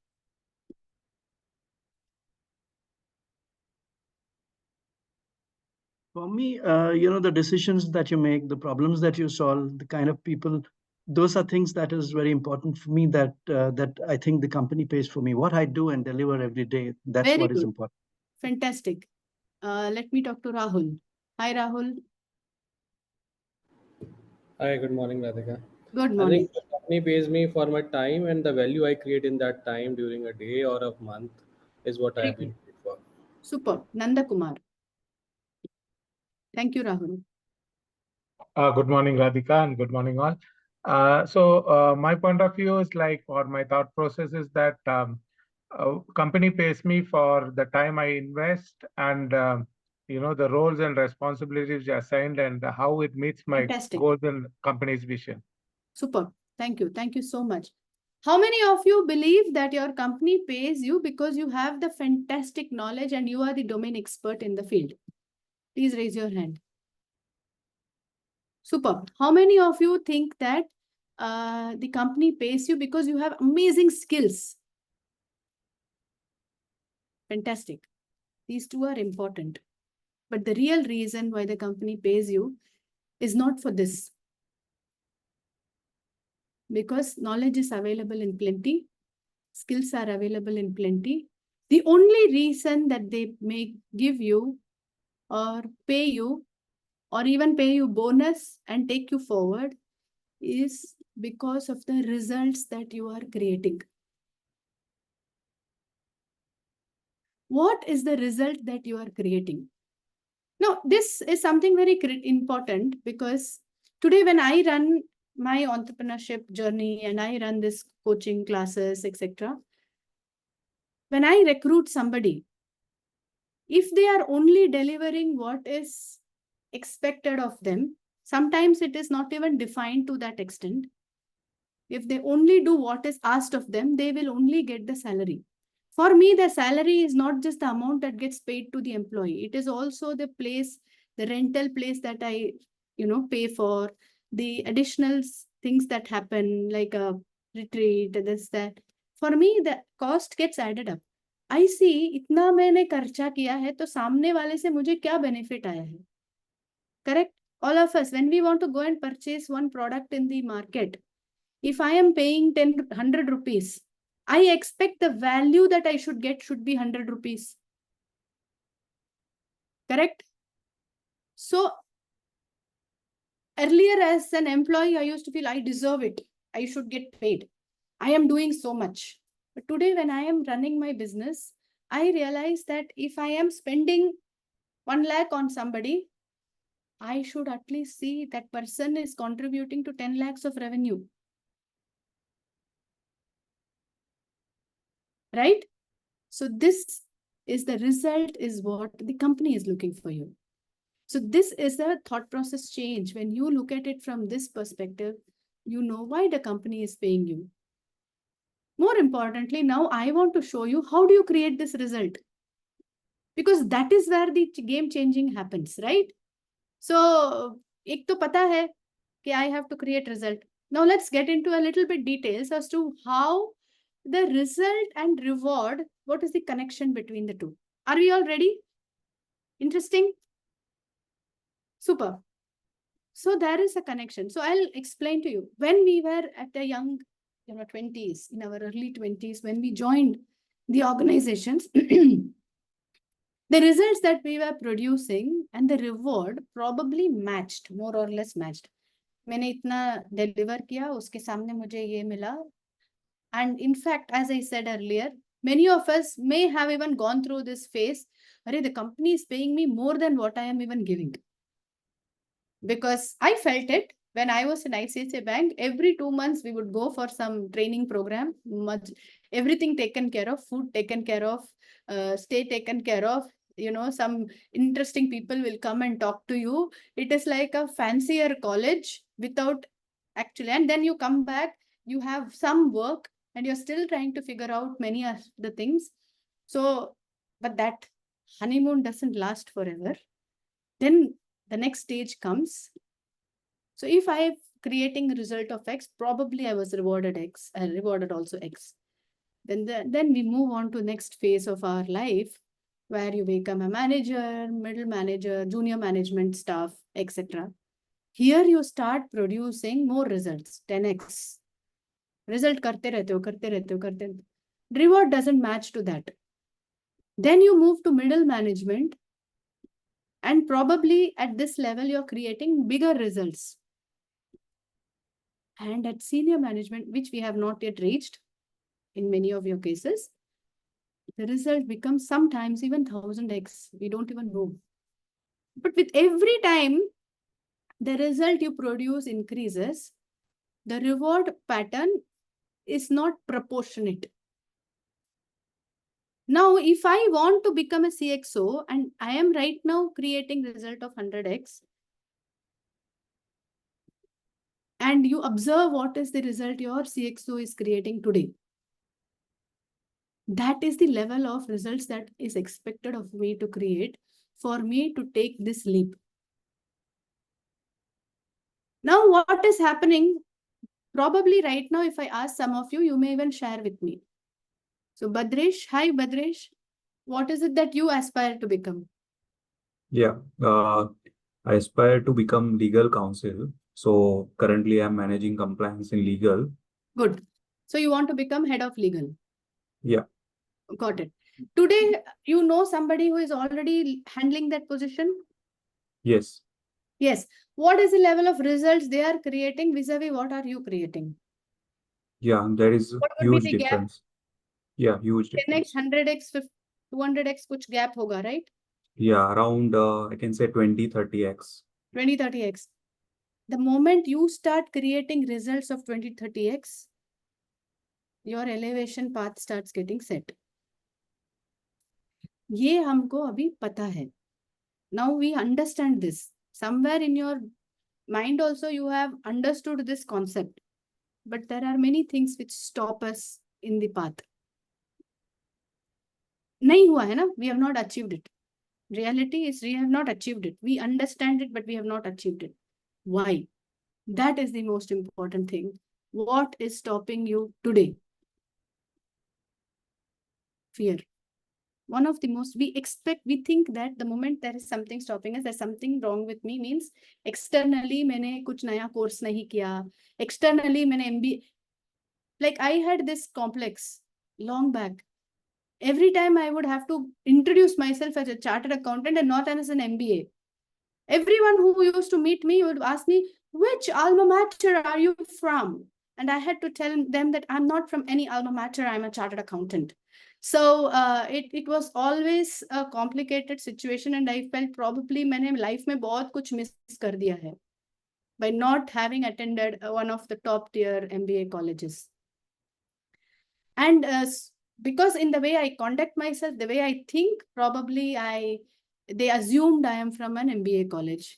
For me, the decisions that you make, the problems that you solve, the kind of people, those are things that is very important for me, that I think the company pays for me. What I do and deliver every day, that's Very what is good. important. Fantastic. Let me talk to Rahul. Hi, Rahul. Hi, good morning, Radhika. Good I morning. think the company pays me for my time, and the value I create in that time during a day or a month is what I Very have been good. paid for. Super. Nanda Kumar. Thank you, Rahul. Good morning, Radhika, and good morning, all. My point of view is like, or my thought process is that company pays me for the time I invest and the roles and responsibilities assigned and how it meets my Fantastic. goals and company's vision. Super. Thank you. Thank you so much. How many of you believe that your company pays you because you have the fantastic knowledge and you are the domain expert in the field? Please raise your hand. Super. How many of you think that the company pays you because you have amazing skills? Fantastic. These two are important. But the real reason why the company pays you is not for this. Because knowledge is available in plenty, skills are available in plenty. The only reason that they may give you or pay you or even pay you bonus and take you forward is because of the results that you are creating. What is the result that you are creating? Now, this is something very important because today when I run my entrepreneurship journey and I run this coaching classes, etc., when I recruit somebody, if they are only delivering what is expected of them, sometimes it is not even defined to that extent. If they only do what is asked of them, they will only get the salary. For me, the salary is not just the amount that gets paid to the employee. It is also the place, the rental place that I, pay for, the additional things that happen, like a retreat, this, that. For me, the cost gets added up. I see, इतना मैंने खर्चा किया है, तो सामने वाले से मुझे क्या benefit आया है? Correct? All of us, when we want to go and purchase one product in the market, if I am paying 100 rupees, I expect the value that I should get should be 100 rupees. Correct? So earlier as an employee, I used to feel I deserve it. I should get paid. I am doing so much. But today when I am running my business, I realize that if I am spending 1 lakh on somebody, I should at least see that person is contributing to 10 lakhs of revenue. Right? So this is the result is what the company is looking for you. So this is a thought process change. When you look at it from this perspective, you know why the company is paying you. More importantly, now I want to show you how do you create this result? Because that is where the game changing happens, right? So, ek to pata hai कि I have to create result. Now let's get into a little bit details as to how the result and reward, what is the connection between the two? Are we all ready? Interesting? Super. So there is a connection. So I'll explain to you. When we were at the young, 20s, in our early 20s, when we joined the organizations, the results that we were producing and the reward probably matched, more or less matched. मैंने इतना deliver किया, उसके सामने मुझे ये मिला. And in fact, as I said earlier, many of us may have even gone through this phase. The company is paying me more than what I am even giving. Because I felt it when I was in ICICI Bank. Every 2 months, we would go for some training program. Everything taken care of, food taken care of, stay taken care of. Some interesting people will come and talk to you. It is like a fancier college without actually. And then you come back, you have some work and you're still trying to figure out many of the things. So, but that honeymoon doesn't last forever. Then the next stage comes. So if I am creating a result of X, probably I was rewarded X, rewarded also X. Then we move on to next phase of our life, where you become a manager, middle manager, junior management staff, etc. Here you start producing more results, 10x. Result karte rehte ho. Reward doesn't match to that. Then you move to middle management, and probably at this level, you're creating bigger results. And at senior management, which we have not yet reached in many of your cases, the result becomes sometimes even 1000x. We don't even know. But with every time the result you produce increases, the reward pattern is not proportionate. Now, if I want to become a CXO and I am right now creating result of 100x, and you observe what is the result your CXO is creating today, that is the level of results that is expected of me to create for me to take this leap. Now, what is happening? Probably right now, if I ask some of you, you may even share with me. So Badresh, hi Badresh, what is it that you aspire to become? Yeah, I aspire to become legal counsel. So currently I'm managing compliance in legal. Good. So you want to become head of legal. Yeah. Got it. Today, you know somebody who is already handling that position? Yes. Yes. What is the level of results they are creating vis-a-vis what are you creating? Yeah, there is What would huge be the gap? difference. Yeah, huge 10x, difference. 100x, 200x kuch gap hoga, right? Yeah, around I can say 20-30x. 20-30x. The moment you start creating results of 20-30x, your elevation path starts getting set. ये हमको अभी पता है. Now we understand this. Somewhere in your mind also you have understood this concept. But there are many things which stop us in the path. नहीं हुआ है ना? We have not achieved it. Reality is we have not achieved it. We understand it, but we have not achieved it. Why? That is the most important thing. What is stopping you today? Fear. One of the most, we think that the moment there is something stopping us, there's something wrong with me, means externally मैंने कुछ नया course नहीं किया, externally मैंने MBA, like I had this complex long back. Every time I would have to introduce myself as a chartered accountant and not as an MBA. Everyone who used to meet me would ask me, which alma mater are you from? And I had to tell them that I'm not from any alma mater, I'm a chartered accountant. So it was always a complicated situation, and I felt probably मैंने life में बहुत कुछ miss कर दिया है by not having attended one of the top tier MBA colleges. And because in the way I conduct myself, the way I think, probably they assumed I am from an MBA college.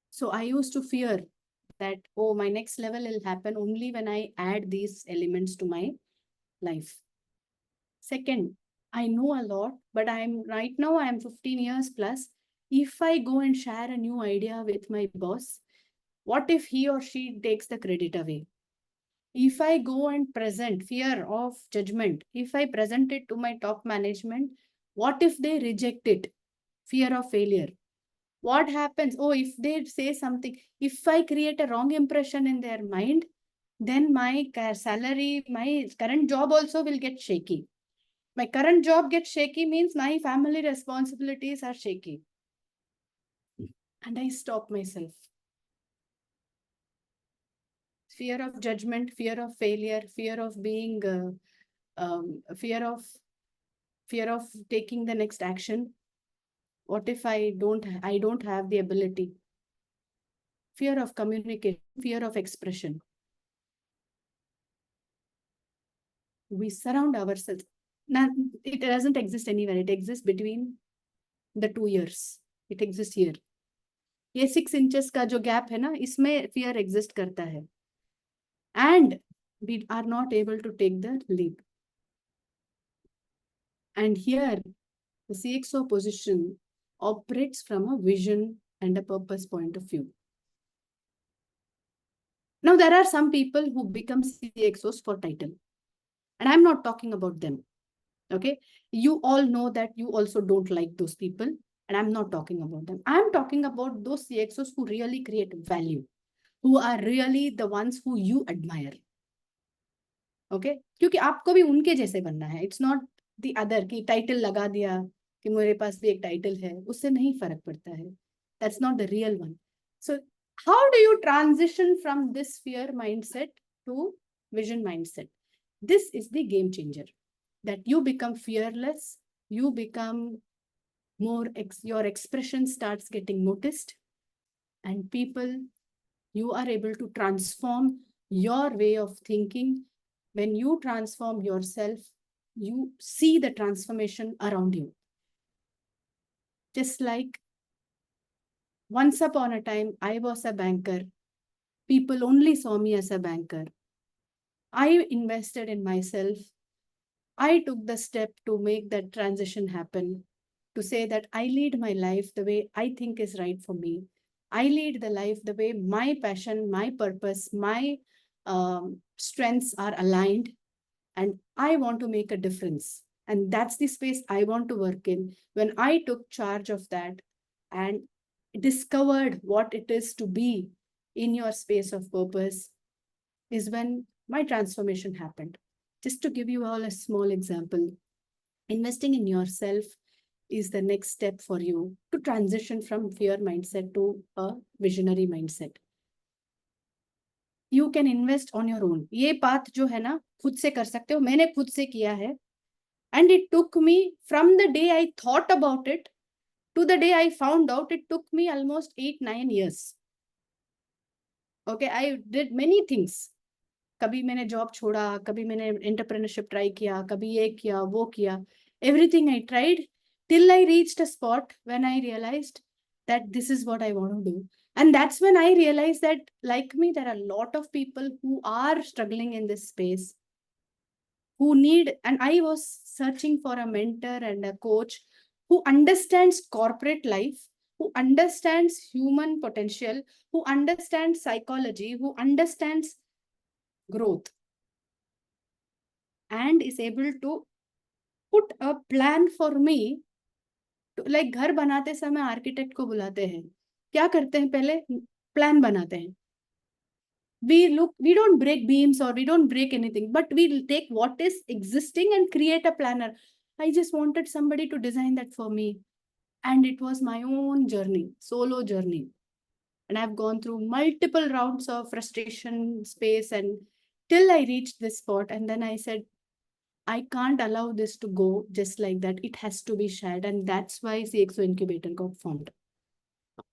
So I used to fear that, oh, my next level will happen only when I add these elements to my life. Second, I know a lot, but right now I'm 15 years plus. If I go and share a new idea with my boss, what if he or she takes the credit away? If I go and present, fear of judgment, if I present it to my top management, what if they reject it? Fear of failure. What happens? Oh, if they say something, if I create a wrong impression in their mind, then my salary, my current job also will get shaky. My current job gets shaky means my family responsibilities are shaky. And I stop myself. Fear of judgment, fear of failure, fear of being, fear of taking the next action. What if I don't have the ability? Fear of communication, fear of expression. We surround ourselves. Now, it doesn't exist anywhere. It exists between the 2 years. It exists here. ये 6 inches का जो gap है ना, इसमें fear exist करता है. And we are not able to take the leap. And here, the CXO position operates from a vision and a purpose point of view. Now, there are some people who become CXOs for title. And I'm not talking about them. Okay. You all know that you also don't like those people. And I'm not talking about them. I'm talking about those CXOs who really create value, who are really the ones who you admire. Okay. क्योंकि आपको भी उनके जैसे बनना है. It's not the other कि title लगा दिया कि मेरे पास भी एक title है. उससे नहीं फर्क पड़ता है. That's not the real one. So how do you transition from this fear mindset to vision mindset? This is the game changer, that you become fearless, you become more, your expression starts getting noticed, and people, you are able to transform your way of thinking. When you transform yourself, you see the transformation around you. Just like once upon a time, I was a banker. People only saw me as a banker. I invested in myself. I took the step to make that transition happen, to say that I lead my life the way I think is right for me. I lead the life the way my passion, my purpose, my strengths are aligned, and I want to make a difference. And that's the space I want to work in. When I took charge of that and discovered what it is to be in your space of purpose, is when my transformation happened. Just to give you all a small example, investing in yourself is the next step for you to transition from fear mindset to a visionary mindset. You can invest on your own. ये path जो है ना, खुद से कर सकते हो. मैंने खुद से किया है. And it took me, from the day I thought about it to the day I found out, it took me almost 8-9 years. Okay, I did many things. कभी मैंने जॉब छोड़ा, कभी मैंने एंटरप्रेन्योरशिप ट्राई किया, कभी ये किया, वो किया. Everything I tried till I reached a spot when I realized that this is what I want to do. And that's when I realized that, like me, there are a lot of people who are struggling in this space, who need, and I was searching for a mentor and a coach who understands corporate life, who understands human potential, who understands psychology, who understands growth, and is able to put a plan for me. Like घर बनाते समय architect को बुलाते हैं, क्या करते हैं? पहले प्लान बनाते हैं. We don't break beams or we don't break anything, but we take what is existing and create a planner. I just wanted somebody to design that for me. And it was my own journey, solo journey. And I've gone through multiple rounds of frustration space, and till I reached this spot. And then I said, I can't allow this to go just like that. It has to be shared. And that's why CXO Incubator got formed.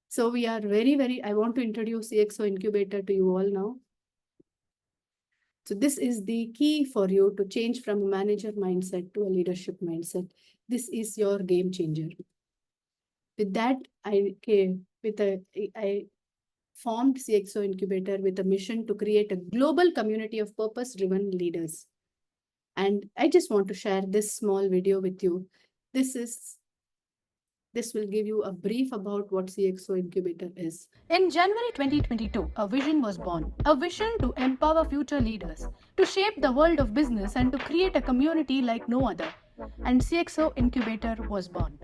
So we are I want to introduce CXO Incubator to you all now. So this is the key for you to change from a manager mindset to a leadership mindset. This is your game changer. With that, I formed CXO Incubator with a mission to create a global community of purpose-driven leaders. And I just want to share this small video with you. This will give you a brief about what CXO Incubator is. In January 2022, a vision was born. A vision to empower future leaders, to shape the world of business, and to create a community like no other. And CXO Incubator was born.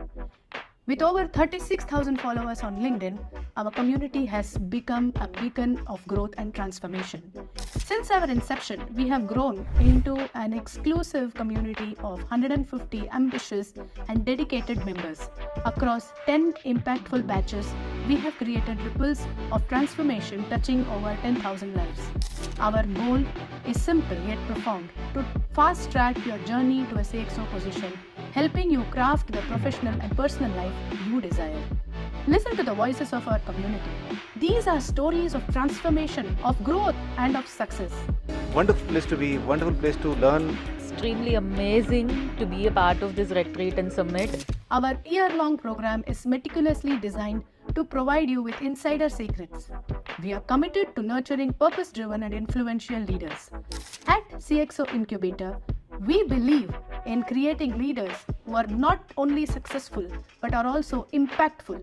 With over 36,000 followers on LinkedIn, our community has become a beacon of growth and transformation. Since our inception, we have grown into an exclusive community of 150 ambitious and dedicated members. Across 10 impactful batches, we have created ripples of transformation touching over 10,000 lives. Our goal is simple yet profound: to fast-track your journey to a CXO position, helping you craft the professional and personal life you desire. Listen to the voices of our community. These are stories of transformation, of growth, and of success. Wonderful place to be, wonderful place to learn. Extremely amazing to be a part of this retreat and summit. Our year-long program is meticulously designed to provide you with insider secrets. We are committed to nurturing purpose-driven and influential leaders. At CXO Incubator, we believe in creating leaders who are not only successful but are also impactful.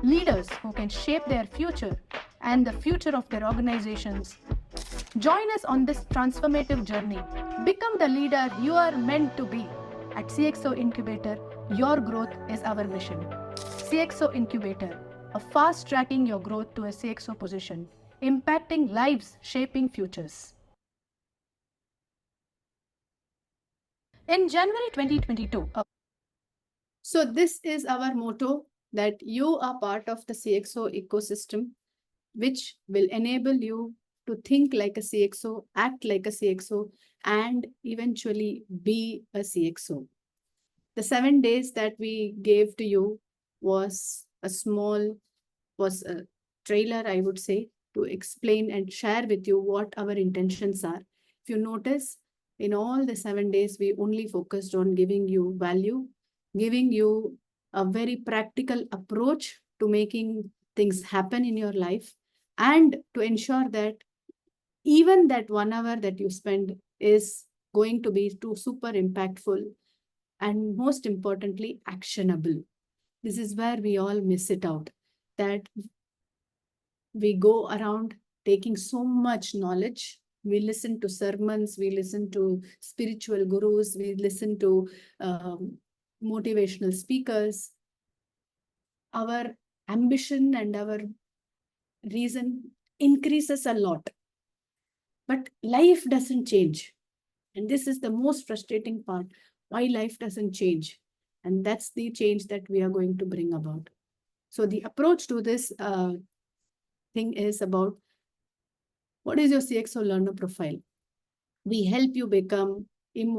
Leaders who can shape their future and the future of their organizations. Join us on this transformative journey. Become the leader you are meant to be. At CXO Incubator, your growth is our mission. CXO Incubator, a fast-tracking your growth to a CXO position, impacting lives, shaping futures. In January 2022, so this is our motto, that you are part of the CXO ecosystem, which will enable you to think like a CXO, act like a CXO, and eventually be a CXO. The 7 days that we gave to you was a trailer, I would say, to explain and share with you what our intentions are. If you notice, in all the 7 days, we only focused on giving you value, giving you a very practical approach to making things happen in your life, and to ensure that even that 1 hour that you spend is going to be super impactful and most importantly, actionable. This is where we all miss it out, that we go around taking so much knowledge. We listen to sermons, we listen to spiritual gurus, we listen to motivational speakers. Our ambition and our reason increases a lot, but life doesn't change. And this is the most frustrating part, why life doesn't change. And that's the change that we are going to bring about. So the approach to this thing is about, what is your CXO learner profile? We help you become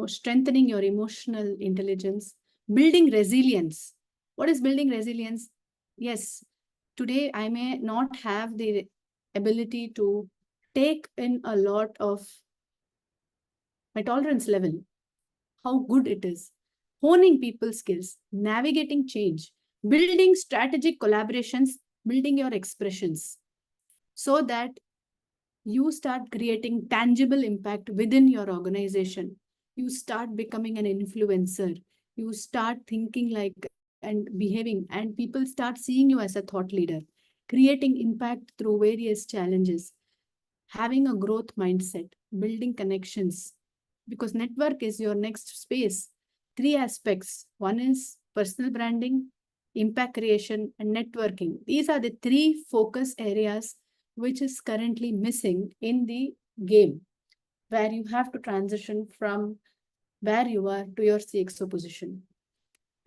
strengthening your emotional intelligence, building resilience. What is building resilience? Yes, today I may not have the ability to take in a lot of my tolerance level, how good it is, honing people's skills, navigating change, building strategic collaborations, building your expressions, so that you start creating tangible impact within your organization. You start becoming an influencer. You start thinking like and behaving, and people start seeing you as a thought leader, creating impact through various challenges, having a growth mindset, building connections, because network is your next space. 3 aspects. One is personal branding, impact creation, and networking. These are the 3 focus areas which is currently missing in the game, where you have to transition from where you are to your CXO position.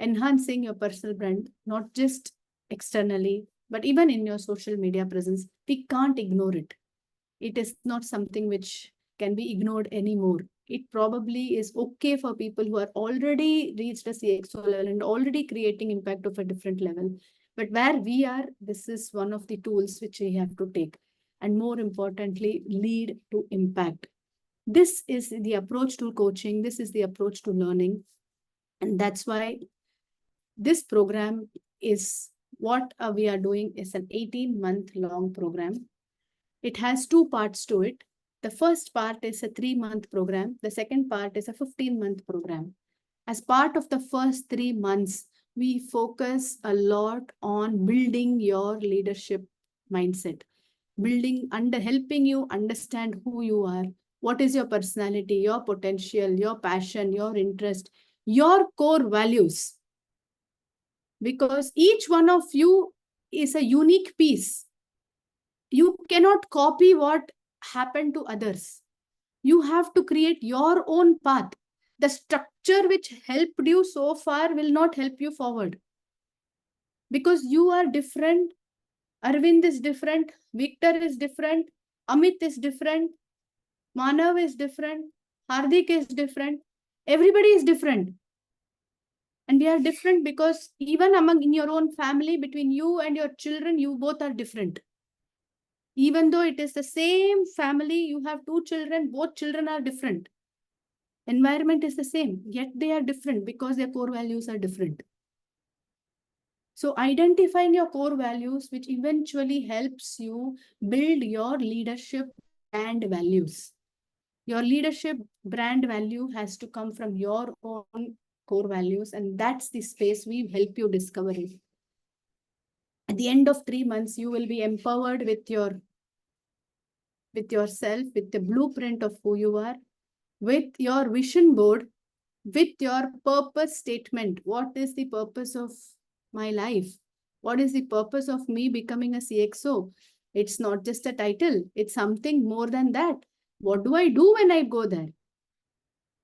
Enhancing your personal brand, not just externally, but even in your social media presence. We can't ignore it. It is not something which can be ignored anymore. It probably is okay for people who are already reached a CXO level and already creating impact of a different level. But where we are, this is one of the tools which we have to take. And more importantly, lead to impact. This is the approach to coaching. This is the approach to learning. And that's why this program is what we are doing is an 18-month long program. It has 2 parts to it. The first part is a 3-month program. The second part is a 15-month program. As part of the first 3 months, we focus a lot on building your leadership mindset, helping you understand who you are, what is your personality, your potential, your passion, your interest, your core values. Because each one of you is a unique piece. You cannot copy what happened to others. You have to create your own path. The structure which helped you so far will not help you forward. Because you are different. Arvind is different. Victor is different. Amit is different. Manav is different. Hardik is different. Everybody is different. And we are different because even in your own family, between you and your children, you both are different. Even though it is the same family, you have 2 children, both children are different. Environment is the same, yet they are different because their core values are different. So identifying your core values, which eventually helps you build your leadership brand values. Your leadership brand value has to come from your own core values, and that's the space we help you discover it. At the end of 3 months, you will be empowered with yourself, with the blueprint of who you are, with your vision board, with your purpose statement. What is the purpose of my life? What is the purpose of me becoming a CXO? It's not just a title. It's something more than that. What do I do when I go there?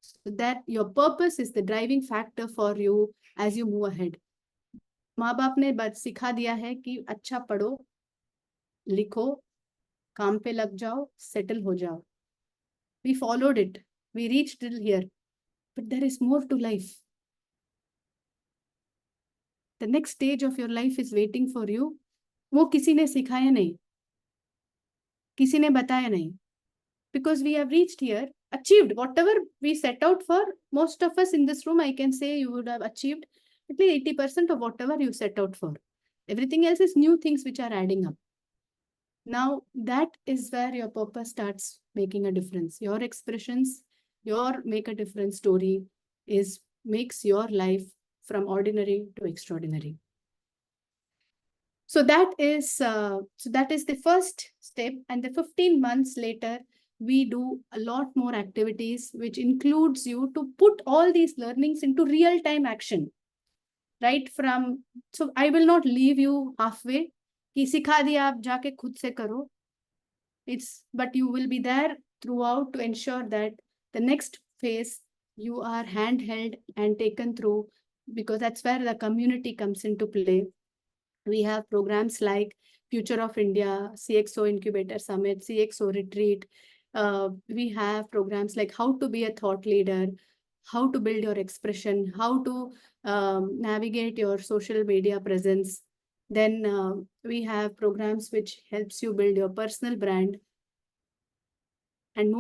So that your purpose is the driving factor for you as you move ahead. माँ बाप ने बस सिखा दिया है कि अच्छा पढ़ो, लिखो, काम पे लग जाओ, settle हो जाओ. We followed it. We reached till here. But there is more to life. The next stage of your life is waiting for you. वो किसी ने सिखाया नहीं, किसी ने बताया नहीं. Because we have reached here, achieved whatever we set out for. Most of us in this room, I can say you would have achieved at least 80% of whatever you set out for. Everything else is new things which are adding up. Now that is where your purpose starts making a difference. Your expressions, your make a difference story makes your life from ordinary to extraordinary. So that is the first step. And the 15 months later, we do a lot more activities, which includes you to put all these learnings into real-time action. Right from, so I will not leave you halfway. कि सिखा दिया आप जाके खुद से करो. But you will be there throughout to ensure that the next phase you are handheld and taken through, because that's where the community comes into play. We have programs like Future of India, CXO Incubator Summit, CXO Retreat. We have programs like how to be a thought leader, how to build your expression, how to navigate your social media presence. Then we have programs which helps you build your personal brand. And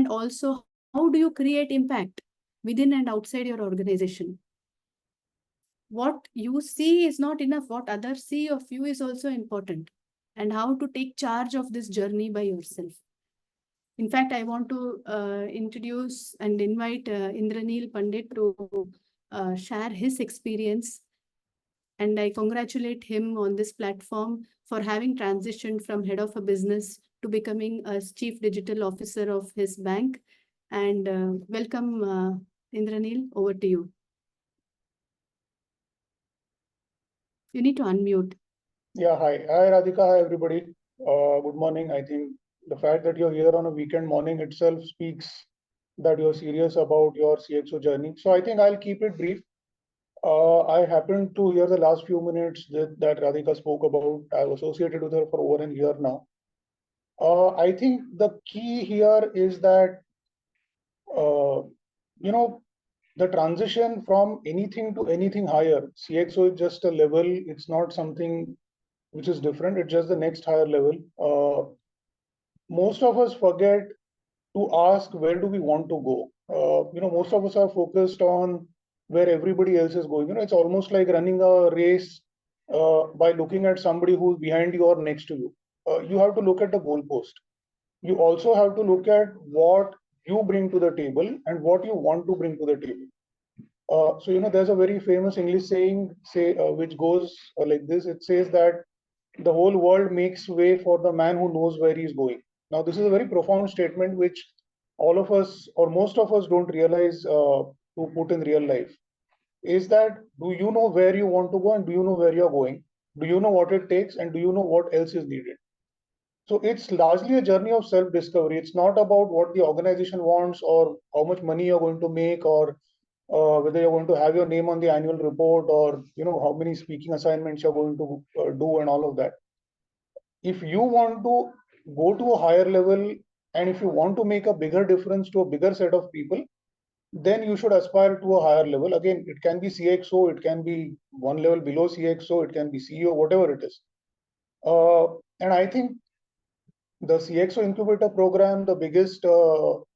also, how do you create impact within and outside your organization? What you see is not enough. What others see of you is also important. And how to take charge of this journey by yourself. In fact, I want to introduce and invite Indranil Pandit to share his experience. And I congratulate him on this platform for having transitioned from head of a business to becoming a chief digital officer of his bank. And welcome, Indranil, over to you. You need to unmute. Yeah, hi. Hi, Radhika. Hi, everybody. Good morning. I think the fact that you're here on a weekend morning itself speaks that you're serious about your CXO journey. So I think I'll keep it brief. I happened to hear the last few minutes that Radhika spoke about. I've associated with her for over a year now. I think the key here is that, the transition from anything to anything higher. CXO is just a level. It's not something which is different. It's just the next higher level. Most of us forget to ask, where do we want to go? Most of us are focused on where everybody else is going. It's almost like running a race by looking at somebody who's behind you or next to you. You have to look at the goalpost. You also have to look at what you bring to the table and what you want to bring to the table. There's a very famous English saying, which goes like this. It says that the whole world makes way for the man who knows where he's going. Now, this is a very profound statement, which all of us or most of us don't realize to put in real life. Is that, do you know where you want to go and do you know where you're going? Do you know what it takes and do you know what else is needed? So it's largely a journey of self-discovery. It's not about what the organization wants or how much money you're going to make or whether you're going to have your name on the annual report or how many speaking assignments you're going to do and all of that. If you want to go to a higher level and if you want to make a bigger difference to a bigger set of people, then you should aspire to a higher level. Again, it can be CXO, it can be one level below CXO, it can be CEO, whatever it is. And I think the CXO Incubator program, the biggest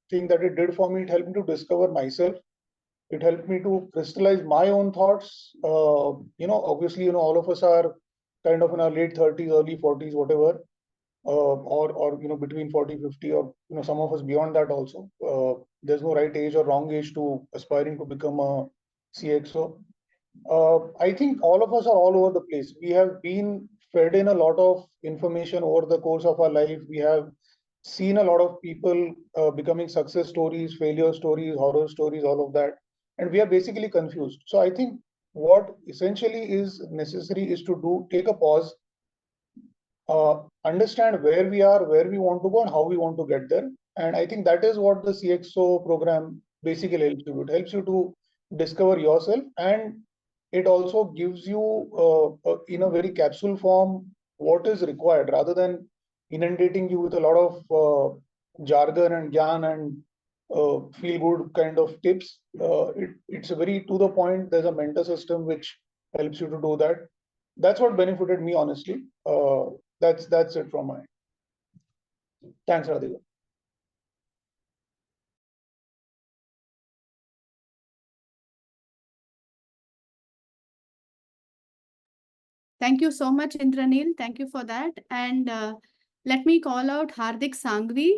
thing that it did for me, it helped me to discover myself. It helped me to crystallize my own thoughts. Obviously, all of us are kind of in our late 30s, early 40s, whatever, or between 40, 50, or some of us beyond that also. There's no right age or wrong age to aspiring to become a CXO. I think all of us are all over the place. We have been fed in a lot of information over the course of our life. We have seen a lot of people becoming success stories, failure stories, horror stories, all of that. And we are basically confused. So I think what essentially is necessary is to take a pause, understand where we are, where we want to go, and how we want to get there. And I think that is what the CXO program basically helps you. It helps you to discover yourself, and it also gives you in a very capsule form what is required, rather than inundating you with a lot of jargon and gyan and feel good kind of tips. It's a very to the point. There's a mentor system which helps you to do that. That's what benefited me, honestly. That's it from my end. Thanks, Radhika. Thank you so much, Indranil. Thank you for that. And let me call out Hardik Sangvi.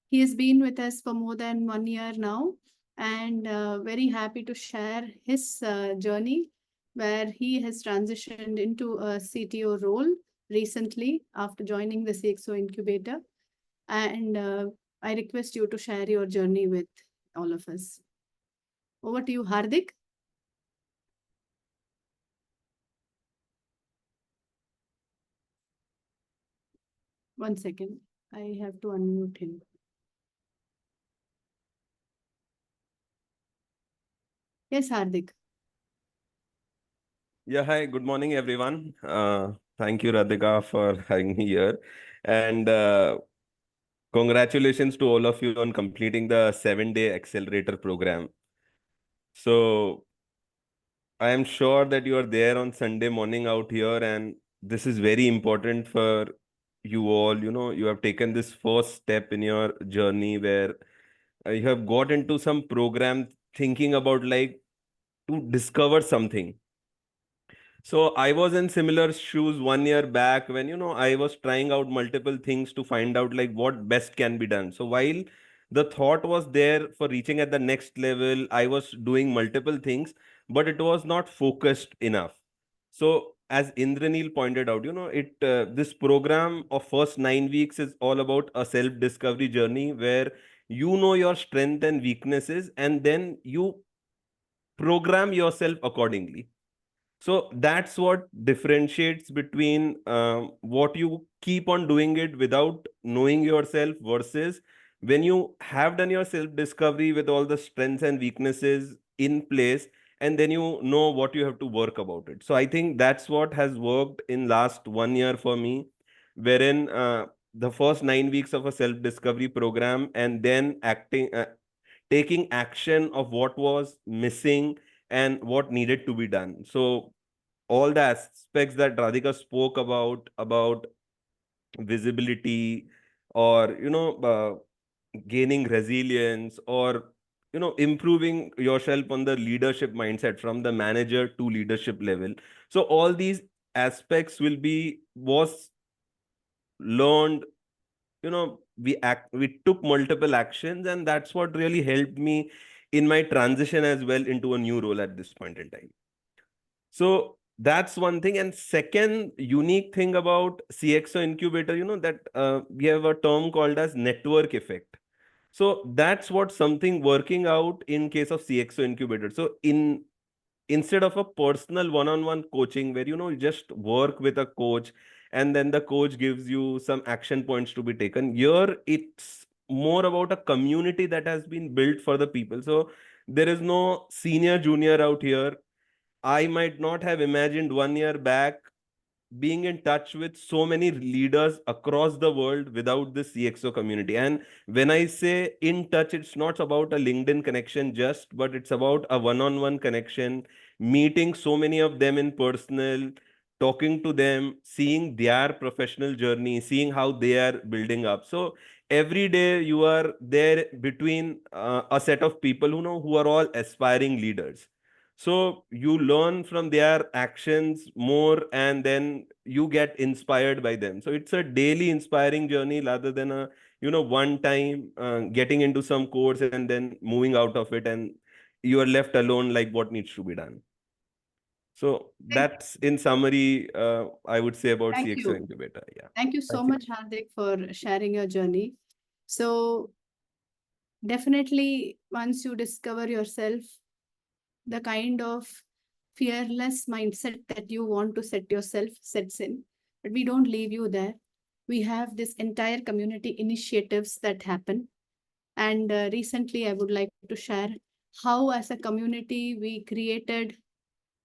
He has been with us for more than 1 year now, and very happy to share his journey where he has transitioned into a CTO role recently after joining the CXO incubator. And I request you to share your journey with all of us. Over to you, Hardik. One second. I have to unmute him. Yes, Hardik. Yeah, hi, good morning, everyone. Thank you, Radhika, for having me here. And congratulations to all of you on completing the 7-day accelerator program. So I am sure that you are there on Sunday morning out here, and this is very important for you all. You know, you have taken this first step in your journey where you have got into some program thinking about like to discover something. So I was in similar shoes 1 year back when, you know, I was trying out multiple things to find out like what best can be done. So while the thought was there for reaching at the next level, I was doing multiple things, but it was not focused enough. So as Indranil pointed out, you know, this program of first 9 weeks is all about a self-discovery journey where you know your strength and weaknesses, and then you program yourself accordingly. So that's what differentiates between what you keep on doing it without knowing yourself versus when you have done your self-discovery with all the strengths and weaknesses in place, and then you know what you have to work about it. So I think that's what has worked in last 1 year for me, wherein the first 9 weeks of a self-discovery program and then taking action of what was missing and what needed to be done. So all the aspects that Radhika spoke about visibility, or gaining resilience, or improving yourself on the leadership mindset from the manager to leadership level. So all these aspects was learned. We took multiple actions, and that's what really helped me in my transition as well into a new role at this point in time. So that's one thing. And second unique thing about CXO incubator, that we have a term called as network effect. So that's what something working out in case of CXO incubator. So instead of a personal one-on-one coaching where, you just work with a coach and then the coach gives you some action points to be taken, here it's more about a community that has been built for the people. So there is no senior junior out here. I might not have imagined 1 year back being in touch with so many leaders across the world without the CXO community. And when I say in touch, it's not about a LinkedIn connection just, but it's about a one-on-one connection, meeting so many of them in personal, talking to them, seeing their professional journey, seeing how they are building up. So every day you are there between a set of people who are all aspiring leaders. So you learn from their actions more, and then you get inspired by them. So it's a daily inspiring journey rather than a one time getting into some course and then moving out of it, and you are left alone like what needs to be done. So that's in summary, I would say about Thank CXO you. Incubator. Yeah. Thank you so Thank you. much, Hardik, for sharing your journey. So definitely, once you discover yourself, the kind of fearless mindset that you want to set yourself sets in. But we don't leave you there. We have this entire community initiatives that happen. And recently, I would like to share how, as a community, we created.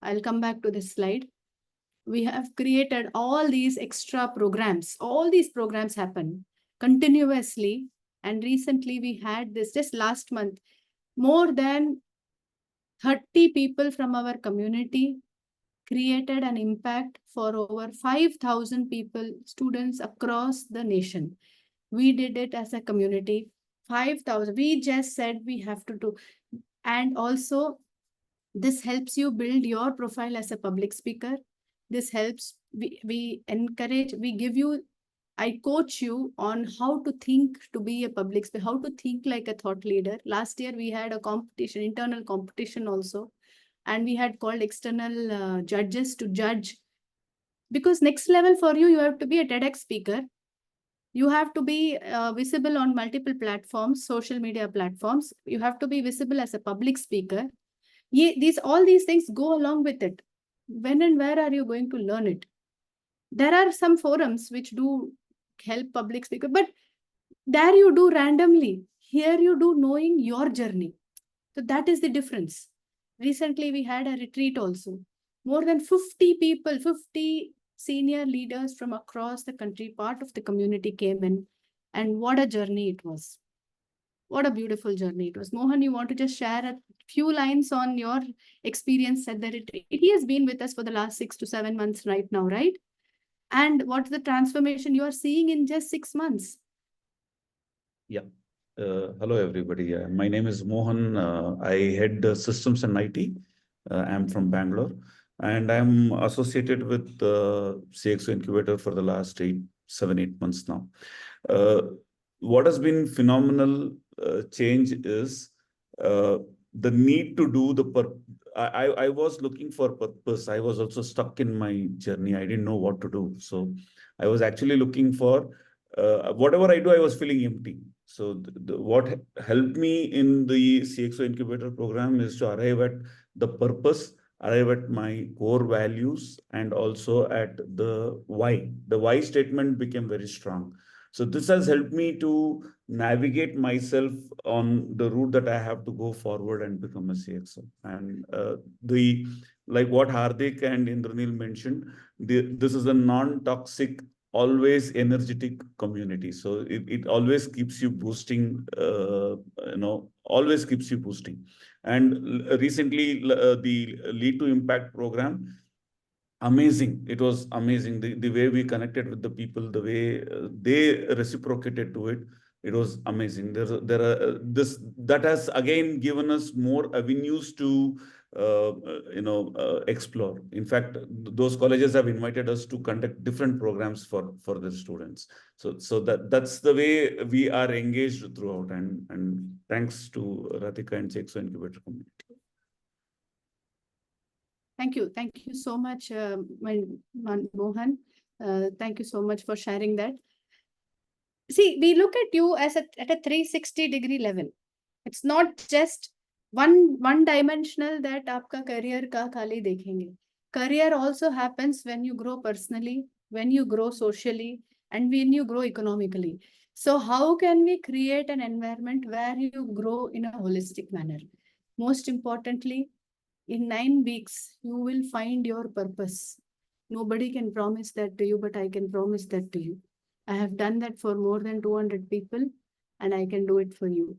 I'll come back to this slide. we have created all these extra programs. All these programs happen continuously. And recently we had this, just last month, more than 30 people from our community created an impact for over 5,000 people, students across the nation. We did it as a community, 5,000. We just said we have to do. And also, this helps you build your profile as a public speaker. This helps, we encourage, we give you, I coach you on how to think to be a public speaker, how to think like a thought leader. Last year, we had a competition, internal competition also. And we had called external judges to judge. Because next level for you, you have to be a TEDx speaker. You have to be visible on multiple platforms, social media platforms. You have to be visible as a public speaker. All these things go along with it. When and where are you going to learn it? There are some forums which do help public speaker, but there you do randomly. Here you do knowing your journey. So that is the difference. Recently, we had a retreat also. More than 50 people, 50 senior leaders from across the country, part of the community came in. And what a journey it was. What a beautiful journey it was. Mohan, you want to just share a few lines on your experience at the retreat? He has been with us for the last 6 to 7 months right now, right? And what's the transformation you are seeing in just 6 months? Yeah. Hello, everybody. My name is Mohan. I head systems and IT. I'm from Bangalore, and I'm associated with CXO Incubator for the last 7, 8 months now. What has been phenomenal change is the need to do the I was looking for purpose. I was also stuck in my journey. I didn't know what to do. So I was actually looking for whatever I do, I was feeling empty. So what helped me in the CXO Incubator program is to arrive at the purpose, arrive at my core values, and also at the why. The why statement became very strong. So this has helped me to navigate myself on the route that I have to go forward and become a CXO. And like what Hardik and Indranil mentioned, this is a non-toxic, always energetic community. So it always keeps you boosting, always keeps you boosting. And recently, the Lead to Impact program, amazing. It was amazing. The way we connected with the people, the way they reciprocated to it, it was amazing. That has again given us more avenues to explore. In fact, those colleges have invited us to conduct different programs for their students. So that's the way we are engaged throughout. And thanks to Radhika and CXO Incubator community. Thank you. Thank you so much, Mohan. Thank you so much for sharing that. See, we look at you as at a 360-degree level. It's not just one dimensional that आपका career का खाली देखेंगे. Career also happens when you grow personally, when you grow socially, and when you grow economically. So how can we create an environment where you grow in a holistic manner? Most importantly, in 9 weeks, you will find your purpose. Nobody can promise that to you, but I can promise that to you. I have done that for more than 200 people, and I can do it for you.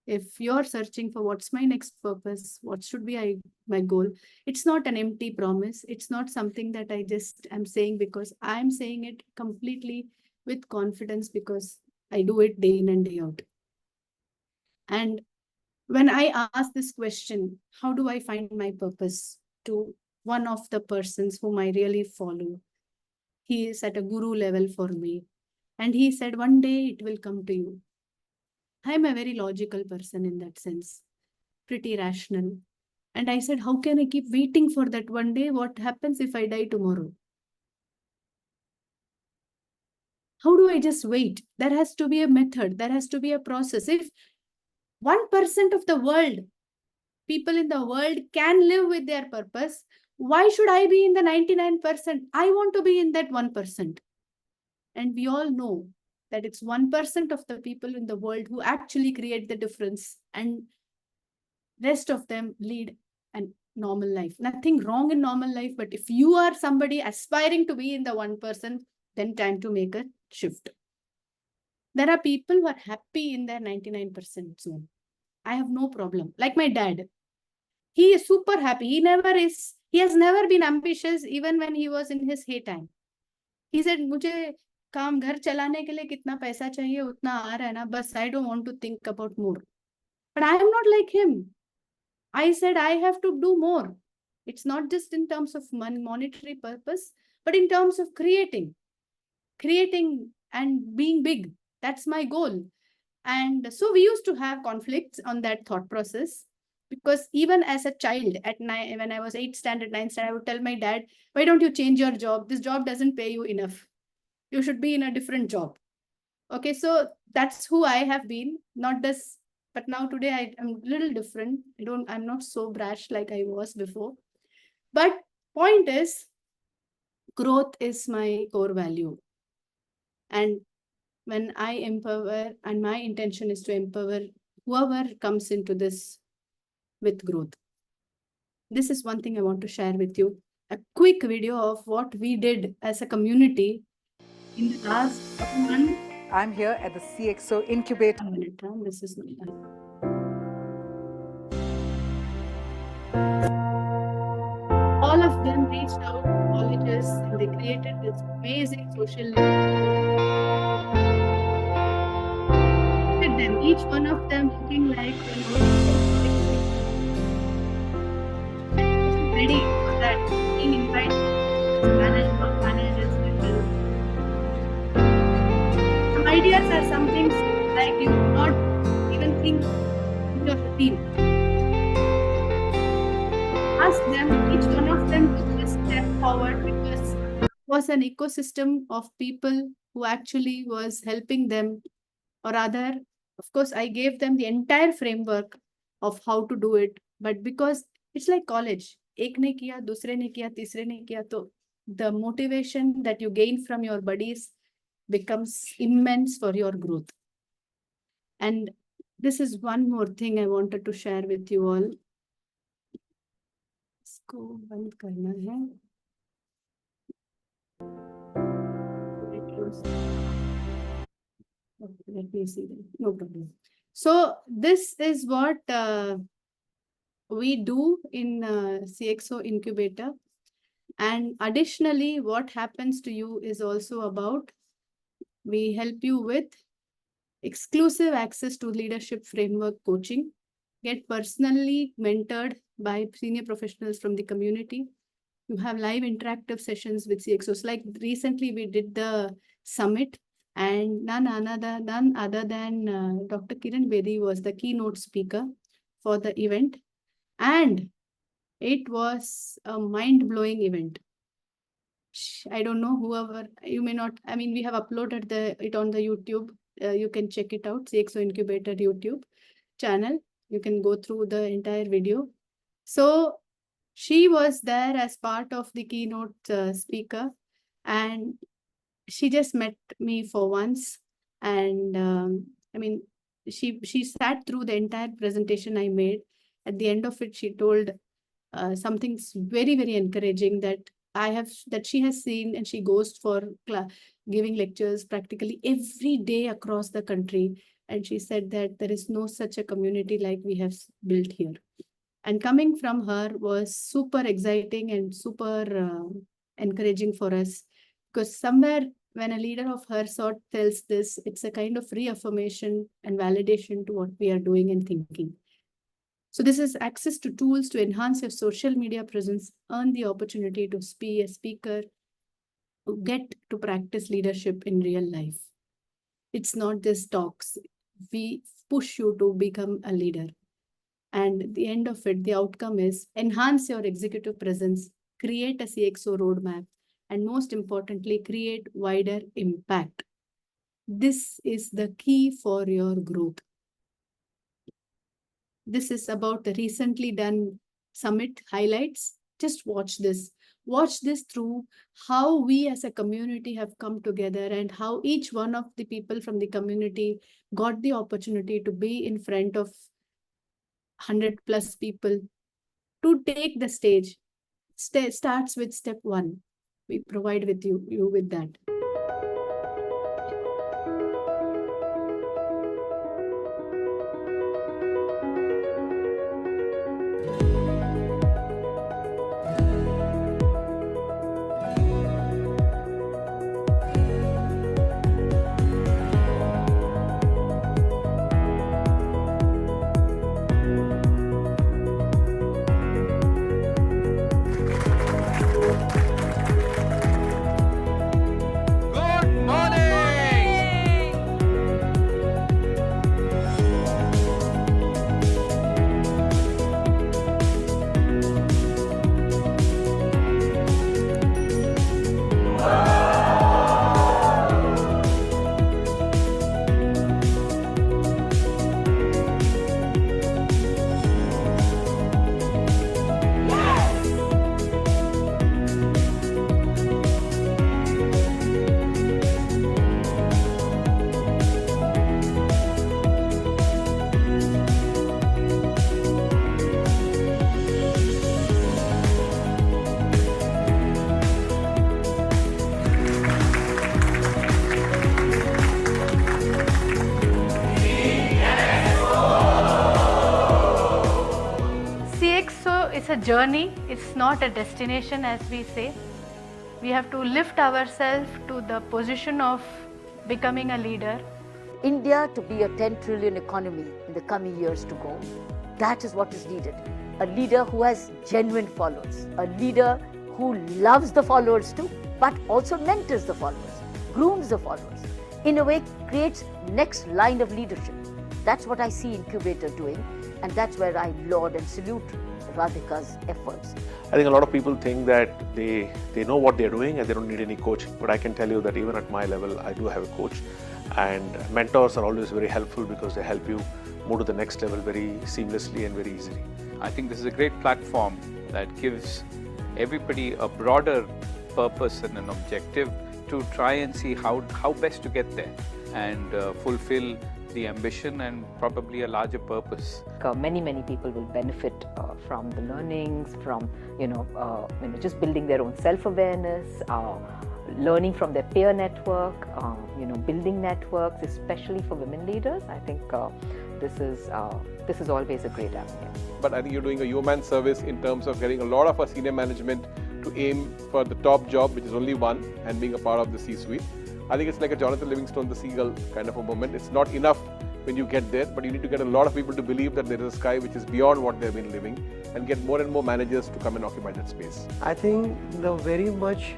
If you're searching for what's my next purpose, what should be my goal, it's not an empty promise. It's not something that I just am saying because I'm saying it completely with confidence because I do it day in and day out. And when I ask this question, how do I find my purpose, to one of the persons whom I really follow, he is at a guru level for me. And he said, one day it will come to you. I'm a very logical person in that sense, pretty rational. And I said, how can I keep waiting for that one day? What happens if I die tomorrow? How do I just wait? There has to be a method. There has to be a process. If 1% of the world, people in the world can live with their purpose, why should I be in the 99%? I want to be in that 1%. And we all know that it's 1% of the people in the world who actually create the difference, and rest of them lead an normal life. Nothing wrong in normal life, but if you are somebody aspiring to be in the 1%, then time to make a shift. There are people who are happy in their 99% zone. I have no problem. Like my dad, he is super happy. He has never been ambitious even when he was in his heytime. He said, मुझे काम घर चलाने के लिए कितना पैसा चाहिए उतना आ रहा है ना, बस I don't want to think about more. But I am not like him. I said I have to do more. It's not just in terms of monetary purpose, but in terms of creating and being big. That's my goal. And so we used to have conflicts on that thought process, because even as a child at 9, when I was 8th standard, 9th standard, I would tell my dad, why don't you change your job? This job doesn't pay you enough. You should be in a different job. Okay, so that's who I have been, not this, but now today I'm a little different. I'm not so brash like I was before. But point is, growth is my core value. And when I empower, and my intention is to empower whoever comes into this with growth. This is one thing I want to share with you. A quick video of what we did as a community in the last month. I'm here at the CXO Incubator. This is not done. All of them reached out to colleges and they created this amazing social with them, each one of them looking like ready for that, being invited managers. Some ideas are some things like you do not even think in your routine. Ask them, each one of them to just step forward, because it was an ecosystem of people who actually was helping them, or rather, of course, I gave them the entire framework of how to do it. But because it's like college, ek ne kiya, dusre ne kiya, tisre ne kiya, so the motivation that you gain from your buddies becomes immense for your growth. And this is one more thing I wanted to share with you all. इसको बंद करना है. Okay, let me see that. No problem. So this is what we do in CXO Incubator. And additionally, what happens to you is also about, we help you with exclusive access to leadership framework coaching, get personally mentored by senior professionals from the community. You have live interactive sessions with CXOs. Like recently we did the summit, and none other than Dr. Kiran Bedi was the keynote speaker for the event. And it was a mind-blowing event. I don't know, whoever, you may not, I mean, we have uploaded it on the YouTube. You can check it out, CXO Incubator YouTube channel. You can go through the entire video. So she was there as part of the keynote speaker, and she just met me for once. And I mean, she sat through the entire presentation I made. At the end of it, she told something very, very encouraging that she has seen, and she goes for giving lectures practically every day across the country. And she said that there is no such a community like we have built here. And coming from her was super exciting and super encouraging for us, because somewhere when a leader of her sort tells this, it's a kind of reaffirmation and validation to what we are doing and thinking. So this is access to tools to enhance your social media presence, earn the opportunity to be a speaker, get to practice leadership in real life. It's not just talks. We push you to become a leader. And at the end of it, the outcome is enhance your executive presence, create a CXO roadmap, and most importantly, create wider impact. This is the key for your growth. This is about the recently done summit highlights. Just watch this. Watch this through how we as a community have come together, and how each one of the people from the community got the opportunity to be in front of 100+ people to take the stage starts with step 1. We provide with you with that. CXO is a journey, it's not a destination, as we say. We have to lift ourselves to the position of becoming a leader. India to be a 10 trillion economy in the coming years to go, that is what is needed. A leader who has genuine followers, a leader who loves the followers too, but also mentors the followers, grooms the followers, in a way creates next line of leadership. That's what I see Incubator doing, and that's where I laud and salute Radhika's efforts. I think a lot of people think that they know what they're doing and they don't need any coaching. But I can tell you that even at my level, I do have a coach. And mentors are always very helpful because they help you move to the next level very seamlessly and very easily. I think this is a great platform that gives everybody a broader purpose and an objective to try and see how best to get there and fulfill the ambition and probably a larger purpose. Many people will benefit from the learnings, from just building their own self-awareness, learning from their peer network, building networks, especially for women leaders. I think this is always a great avenue. But I think you're doing a yeoman service in terms of getting a lot of our senior management to aim for the top job, which is only one, and being a part of the C-suite. I think it's like a Jonathan Livingstone, the seagull kind of a moment. It's not enough when you get there, but you need to get a lot of people to believe that there is a sky which is beyond what they've been living, and get more and more managers to come and occupy that space. I think the very much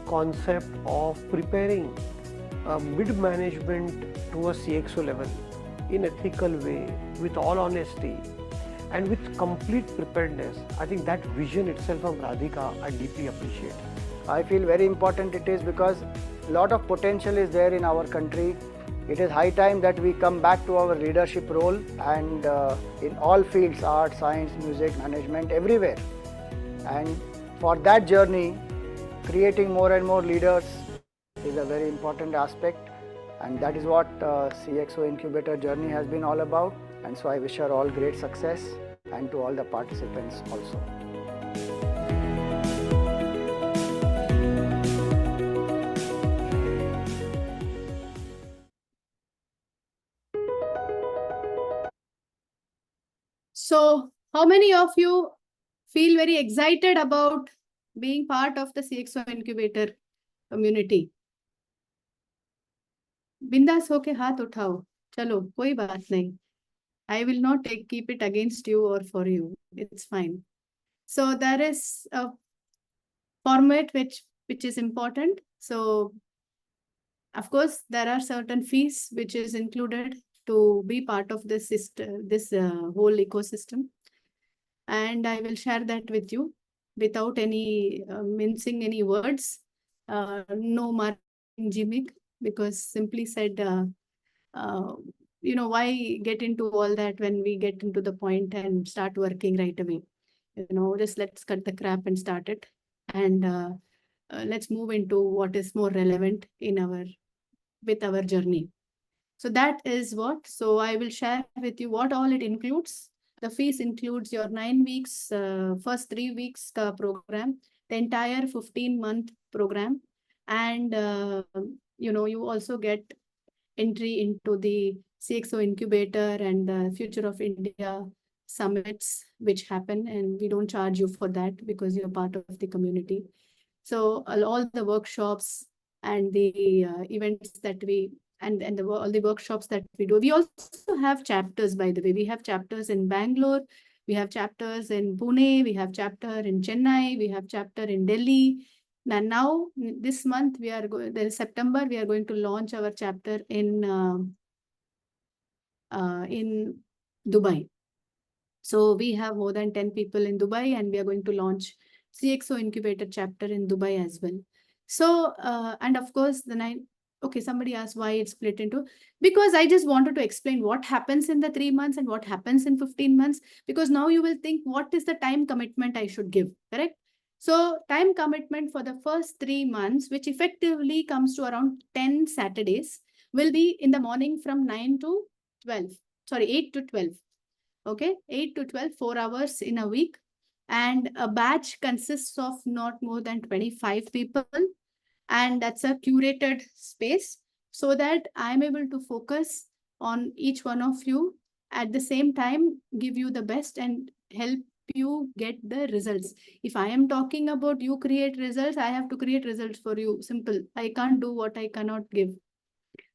concept of preparing mid-management to a CXO level in ethical way, with all honesty, and with complete preparedness. I think that vision itself from Radhika, I deeply appreciate. I feel very important it is because a lot of potential is there in our country. It is high time that we come back to our leadership role and in all fields, art, science, music, management, everywhere. And for that journey, creating more and more leaders is a very important aspect. And that is what CXO Incubator journey has been all about. And so I wish her all great success and to all the participants also. So how many of you feel very excited about being part of the CXO Incubator community? बिंदास होके हाथ उठाओ, चलो कोई बात नहीं. I will not keep it against you or for you. It's fine. So there is a format which is important. So of course there are certain fees which is included to be part of this system, this whole ecosystem, and I will share that with you without any mincing any words. No marketing gimmick, because simply said, why get into all that when we get into the point and start working right away? Just let's cut the crap and start it, and let's move into what is more relevant with our journey. So that is what. So I will share with you what all it includes. The fees includes your 9 weeks, first 3 weeks program, the entire 15-month program. And, you also get entry into the CXO incubator and the Future of India summits, which happen. And we don't charge you for that because you're part of the community. So all the workshops and the events that we and all the workshops that we do. We also have chapters, by the way. We have chapters in Bangalore, we have chapters in Pune, we have chapter in Chennai, we have chapter in Delhi. And now this month we are going, there is September, we are going to launch our chapter in Dubai. So we have more than 10 people in Dubai, and we are going to launch CXO incubator chapter in Dubai as well. So, and of course, okay, somebody asked why it's split into, because I just wanted to explain what happens in the 3 months and what happens in 15 months, because now you will think, what is the time commitment I should give, correct? So time commitment for the first 3 months, which effectively comes to around 10 Saturdays, will be in the morning from 9 to 12, sorry, 8 to 12. Okay, 8 to 12, 4 hours in a week. And a batch consists of not more than 25 people. And that's a curated space so that I'm able to focus on each one of you at the same time, give you the best and help you get the results. If I am talking about you create results, I have to create results for you. Simple. I can't do what I cannot give.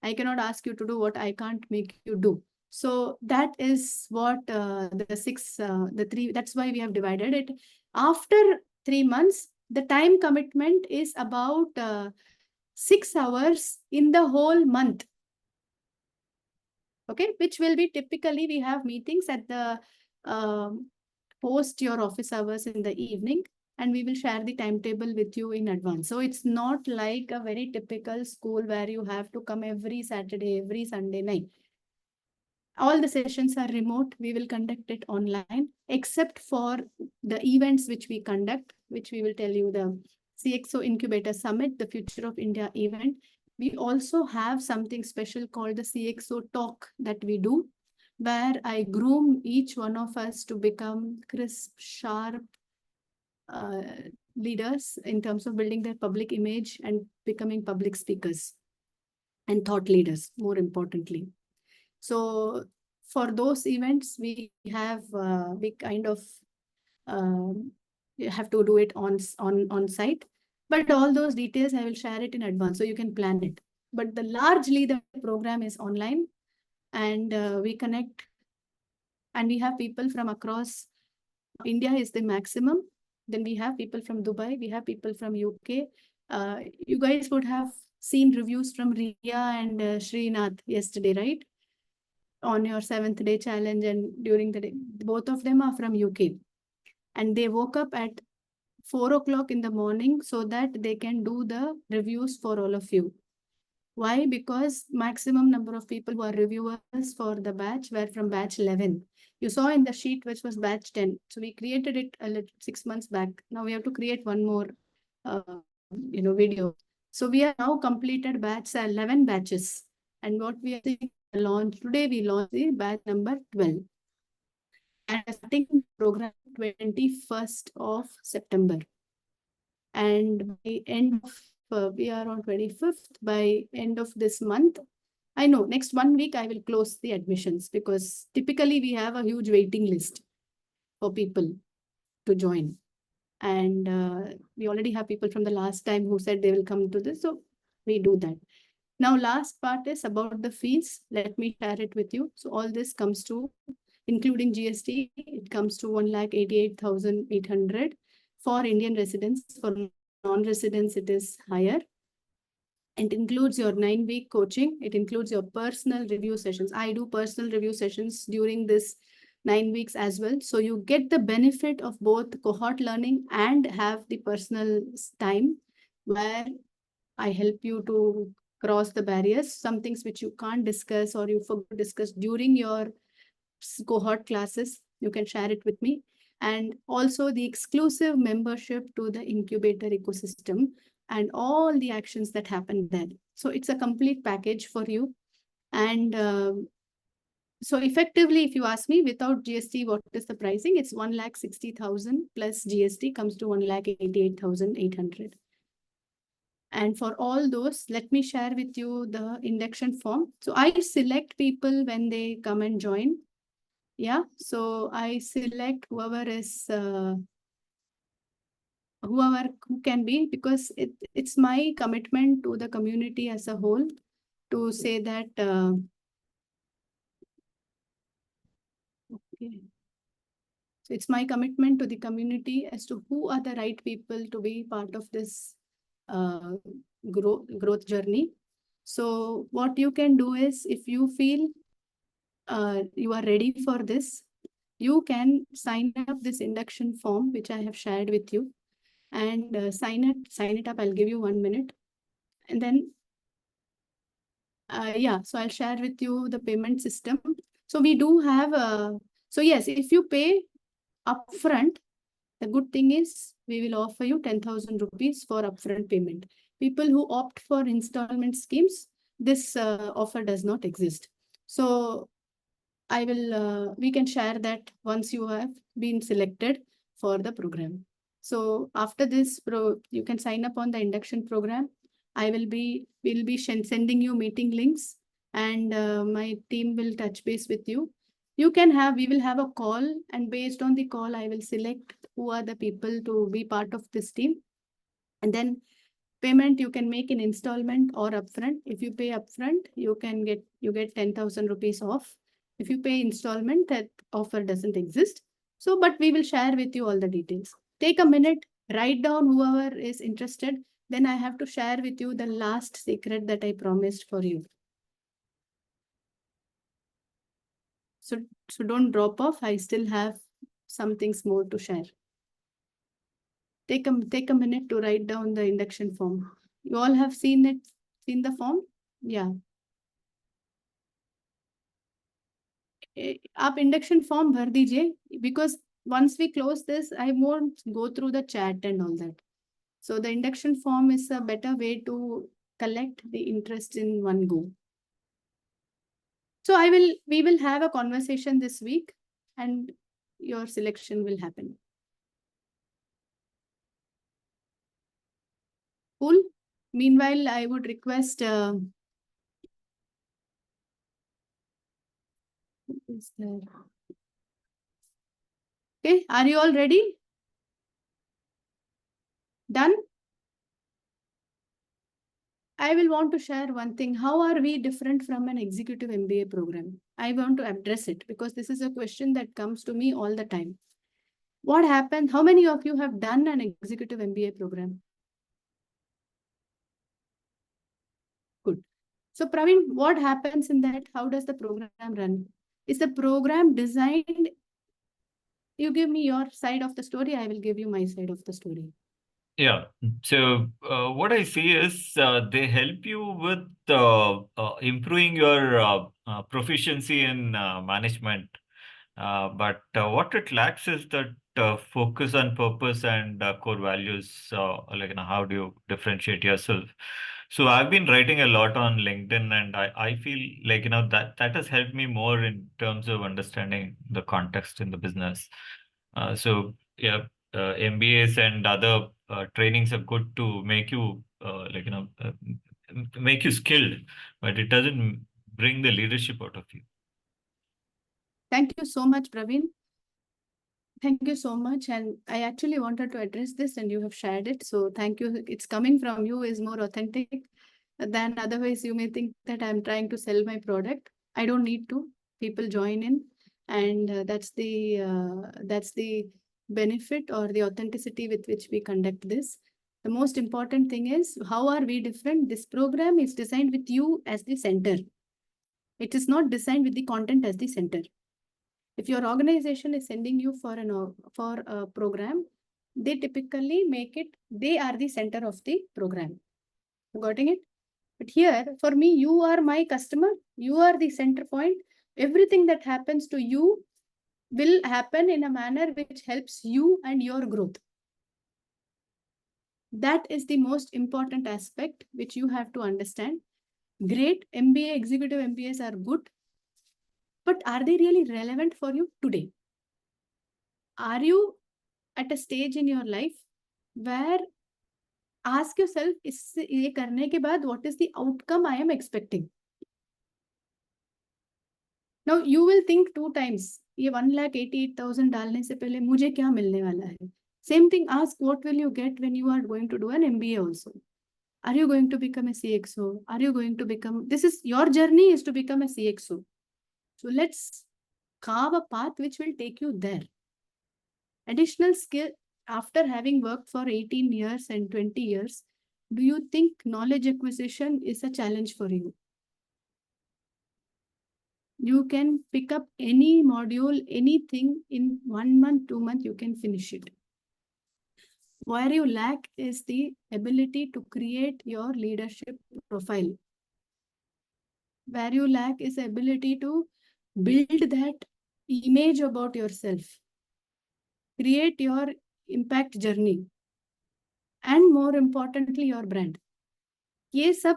I cannot ask you to do what I can't make you do. So that is what the three, that's why we have divided it. After 3 months, the time commitment is about 6 hours in the whole month. Okay, which will be typically, we have meetings at the post your office hours in the evening, and we will share the timetable with you in advance. So it's not like a very typical school where you have to come every Saturday, every Sunday night. All the sessions are remote. We will conduct it online, except for the events which we conduct, which we will tell you, the CXO Incubator Summit, the Future of India event. We also have something special called the CXO Talk that we do, where I groom each one of us to become crisp, sharp leaders in terms of building their public image and becoming public speakers and thought leaders, more importantly. So for those events, we have we kind of have to do it on site. But all those details I will share it in advance so you can plan it. But largely the program is online, and we connect, and we have people from across India is the maximum. Then we have people from Dubai, we have people from UK. You guys would have seen reviews from Ria and Srinath yesterday, right? On your 7th day challenge and during the day. Both of them are from UK. And they woke up at 4 o'clock in the morning so that they can do the reviews for all of you. Why? Because maximum number of people who are reviewers for the batch were from batch 11. You saw in the sheet which was batch 10. So we created it 6 months back. Now we have to create one more video. So we have now completed batch 11 batches. And what we are saying, today we launched the batch number 12. And starting the program 21st of September. And by end of, we are on 25th, by end of this month, I know next 1 week I will close the admissions, because typically we have a huge waiting list for people to join. And we already have people from the last time who said they will come to this. So we do that. Now, last part is about the fees. Let me share it with you. So all this comes to, including GST, it comes to 1,88,800 for Indian residents. For non-residents, it is higher. It includes your 9-week coaching. It includes your personal review sessions. I do personal review sessions during this 9 weeks as well. So you get the benefit of both cohort learning and have the personal time where I help you to cross the barriers, some things which you can't discuss or you forgot to discuss during your cohort classes. You can share it with me. And also the exclusive membership to the incubator ecosystem and all the actions that happen there. So it's a complete package for you. And So effectively, if you ask me, without GST, what is the pricing? It's 1,60,000 plus GST comes to 1,88,800. And for all those, let me share with you the induction form. So I select people when they come and join. Yeah, so I select whoever who can be, because it's my commitment to the community as a whole to say that okay. So it's my commitment to the community as to who are the right people to be part of this growth journey. So what you can do is, if you feel you are ready for this, you can sign up this induction form, which I have shared with you, and sign it up. I'll give you 1 minute. And then, yeah, so I'll share with you the payment system. So we do have, so yes, if you pay upfront, the good thing is we will offer you 10,000 rupees for upfront payment. People who opt for installment schemes, this offer does not exist. So I will, we can share that once you have been selected for the program. So after this, you can sign up on the induction program. We'll be sending you meeting links, and my team will touch base with you. We will have a call, and based on the call, I will select who are the people to be part of this team. And then payment you can make in installment or upfront. If you pay upfront, you get 10,000 rupees off. If you pay installment, that offer doesn't exist. So, but we will share with you all the details. Take a minute, write down whoever is interested. Then I have to share with you the last secret that I promised for you. So don't drop off. I still have some things more to share. Take a minute to write down the induction form. You all have seen the form? Yeah. आप induction form भर दीजिए, because once we close this, I won't go through the chat and all that. So the induction form is a better way to collect the interest in one go. So we will have a conversation this week, and your selection will happen. Cool. Meanwhile, I would request okay, are you all ready? Done? I will want to share one thing. How are we different from an executive MBA program? I want to address it because this is a question that comes to me all the time. What happened? How many of you have done an executive MBA program? Good. So Praveen, what happens in that? How does the program run? Is the program designed? You give me your side of the story, I will give you my side of the story. Yeah. So what I see is they help you with improving your proficiency in management. But what it lacks is that focus on purpose and core values. Like, how do you differentiate yourself? So I've been writing a lot on LinkedIn, and I feel like, that has helped me more in terms of understanding the context in the business. So yeah, MBAs and other trainings are good to make you make you skilled, but it doesn't bring the leadership out of you. Thank you so much, Praveen. Thank you so much. And I actually wanted to address this, and you have shared it. So thank you. It's coming from you is more authentic than otherwise you may think that I'm trying to sell my product. I don't need to. People join in, and that's the benefit or the authenticity with which we conduct this. The most important thing is, how are we different? This program is designed with you as the center. It is not designed with the content as the center. If your organization is sending you for a program, they typically they are the center of the program. Getting it? But here, for me, you are my customer. You are the center point. Everything that happens to you will happen in a manner which helps you and your growth. That is the most important aspect which you have to understand. Great MBA, executive MBAs are good. but are they really relevant for you today? Are you at a stage in your life where ask yourself, ये करने के बाद what is the outcome I am expecting? Now you will think 2 times. ये 1,88,000 डालने से पहले मुझे क्या मिलने वाला है? Same thing, ask what will you get when you are going to do an MBA also. Are you going to become a CXO? Are you going to become, this is your journey is to become a CXO. So let's carve a path which will take you there. Additional skill, after having worked for 18 years and 20 years, do you think knowledge acquisition is a challenge for you? You can pick up any module, anything in 1 month, 2 months, you can finish it. Where you lack is the ability to create your leadership profile. Where you lack is the ability to build that image about yourself. Create your impact journey. And more importantly, your brand. Ye sab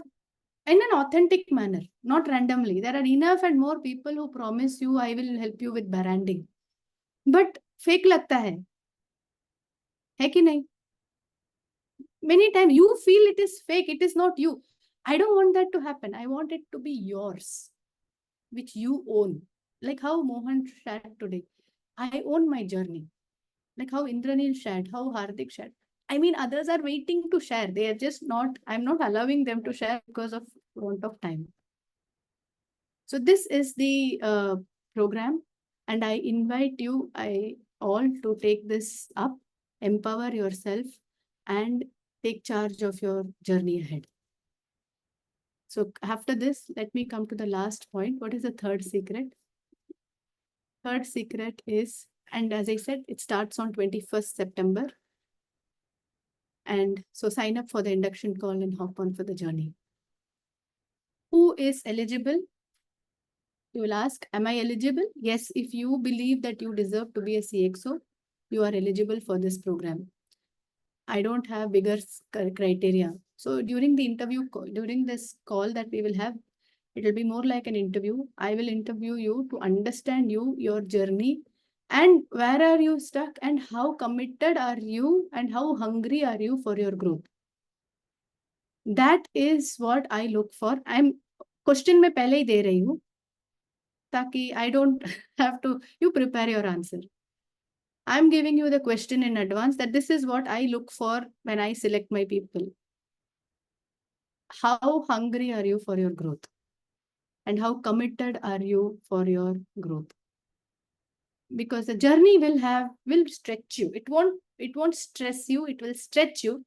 in an authentic manner, not randomly. There are enough and more people who promise you, I will help you with branding. But fake लगता है कि नहीं? Many times you feel it is fake, it is not you. I don't want that to happen. I want it to be yours, which you own. Like how Mohan shared today. I own my journey. Like how Indranil shared, how Hardik shared. I mean, others are waiting to share. They are just not, I'm not allowing them to share because of want of time. So this is the program, and I invite you all to take this up, empower yourself, and take charge of your journey ahead. So after this, let me come to the last point. What is the third secret? Third secret is, and as I said, it starts on 21st September. And so sign up for the induction call and hop on for the journey. Who is eligible? You will ask, am I eligible? Yes, if you believe that you deserve to be a CXO, you are eligible for this program. I don't have bigger criteria. So during the interview, during this call that we will have, it will be more like an interview. I will interview you to understand you, your journey, and where are you stuck and how committed are you and how hungry are you for your growth. That is what I look for. I'm question में पहले ही दे रही हूँ ताकि I don't have to, you prepare your answer. I'm giving you the question in advance that this is what I look for when I select my people. How hungry are you for your growth? And how committed are you for your growth? Because the journey will stretch you. It won't stress you, it will stretch you.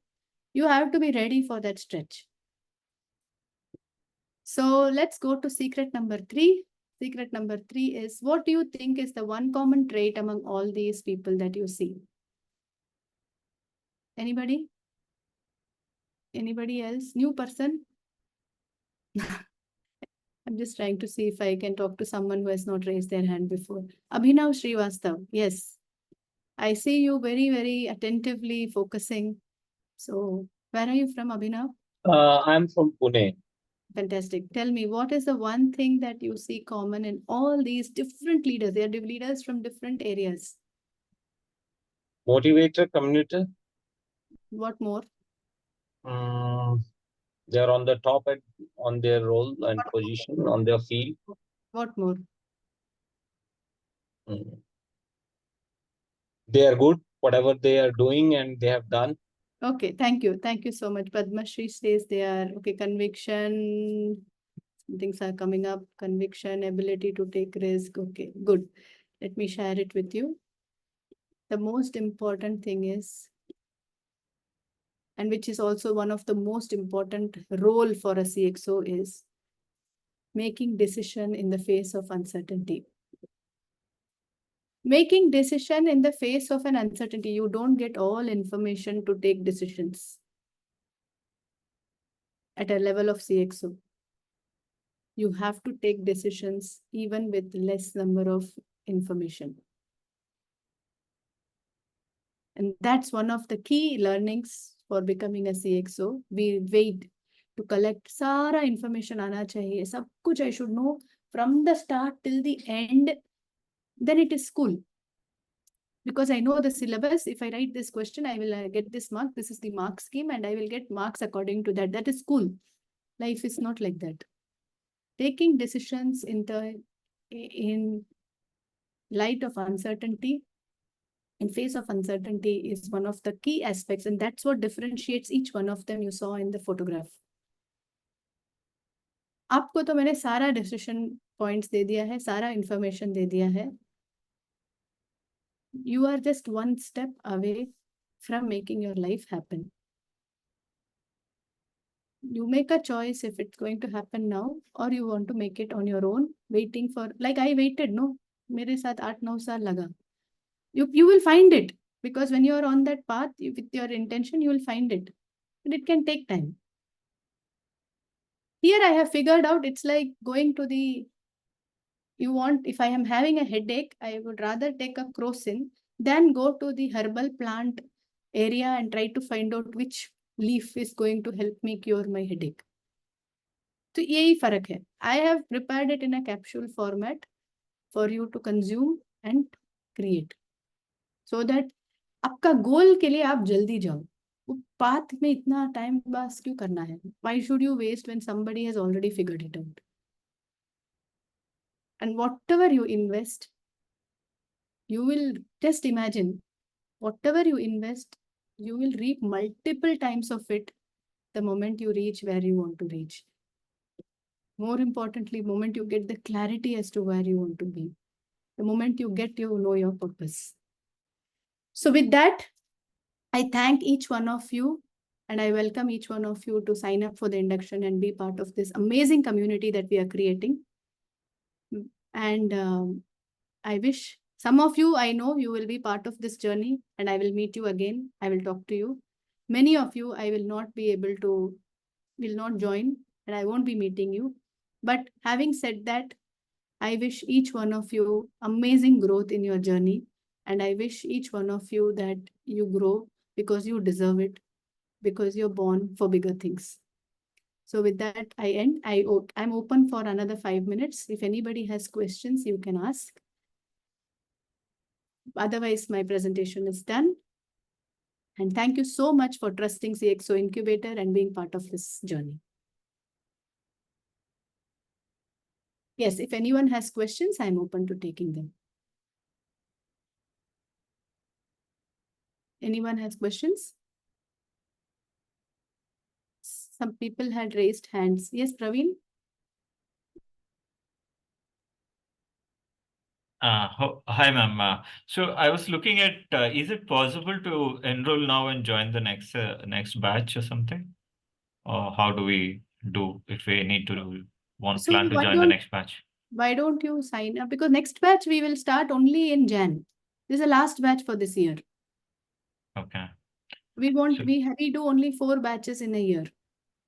You have to be ready for that stretch. So let's go to secret number 3. Secret number 3 is, what do you think is the one common trait among all these people that you see? Anybody? Anybody else? New person? I'm just trying to see if I can talk to someone who has not raised their hand before. Abhinav Srivastav. Yes. I see you very, very attentively focusing. So where are you from, Abhinav? I'm from Pune. Fantastic. Tell me, what is the one thing that you see common in all these different leaders? They are leaders from different areas. Motivator, communicator. What more? They're on the top on their role and position on their field. What more? They are good, whatever they are doing and they have done. Okay, thank you. Thank you so much. Padma Shri says they are, okay, conviction, things are coming up, conviction, ability to take risk. Okay, good. Let me share it with you. The most important thing is, and which is also one of the most important role for a CXO, is making decision in the face of uncertainty. Making decision in the face of an uncertainty. You don't get all information to take decisions at a level of CXO. You have to take decisions even with less number of information. And that's one of the key learnings for becoming a CXO. We wait to collect सारा information आना चाहिए, सब कुछ I should know from the start till the end, then it is school. Because I know the syllabus. If I write this question, I will get this mark. This is the mark scheme, and I will get marks according to that. That is school. Life is not like that. Taking decisions in light of uncertainty, in face of uncertainty, is one of the key aspects, and that's what differentiates each one of them you saw in the photograph. आपको तो मैंने सारा decision points दे दिया है, सारा information दे दिया है. You are just one step away from making your life happen. You make a choice if it's going to happen now or you want to make it on your own, waiting for, like I waited, no? मेरे साथ 8-9 साल लगा. You will find it, because when you are on that path with your intention, you will find it. But it can take time. Here I have figured out it's like going to the, if I am having a headache, I would rather take a crocin than go to the herbal plant area and try to find out which leaf is going to help me cure my headache. So यही फर्क है. I have prepared it in a capsule format for you to consume and create, so that आपका गोल के लिए आप जल्दी जाओ. वो पाथ में इतना टाइम पास क्यों करना है? Why should you waste when somebody has already figured it out? And whatever you invest, you will just imagine, whatever you invest, you will reap multiple times of it the moment you reach where you want to reach. More importantly, the moment you get the clarity as to where you want to be, the moment you know your purpose. So with that, I thank each one of you, and I welcome each one of you to sign up for the induction and be part of this amazing community that we are creating. And I wish some of you, I know you will be part of this journey, and I will meet you again. I will talk to you. Many of you, I will not join, and I won't be meeting you. But having said that, I wish each one of you amazing growth in your journey. And I wish each one of you that you grow because you deserve it, because you're born for bigger things. So with that, I end. I'm open for another 5 minutes. If anybody has questions, you can ask. Otherwise, my presentation is done. And thank you so much for trusting CXO Incubator and being part of this journey. Yes, if anyone has questions, I'm open to taking them. Anyone has questions? Some people had raised hands. Yes, Praveen? Hi, ma'am. So I was looking at, is it possible to enroll now and join the next batch or something? Or how do we do if we need to plan to join the next batch? Why don't you sign up? Because next batch we will start only in Jan. This is the last batch for this year. Okay. We do only 4 batches in a year.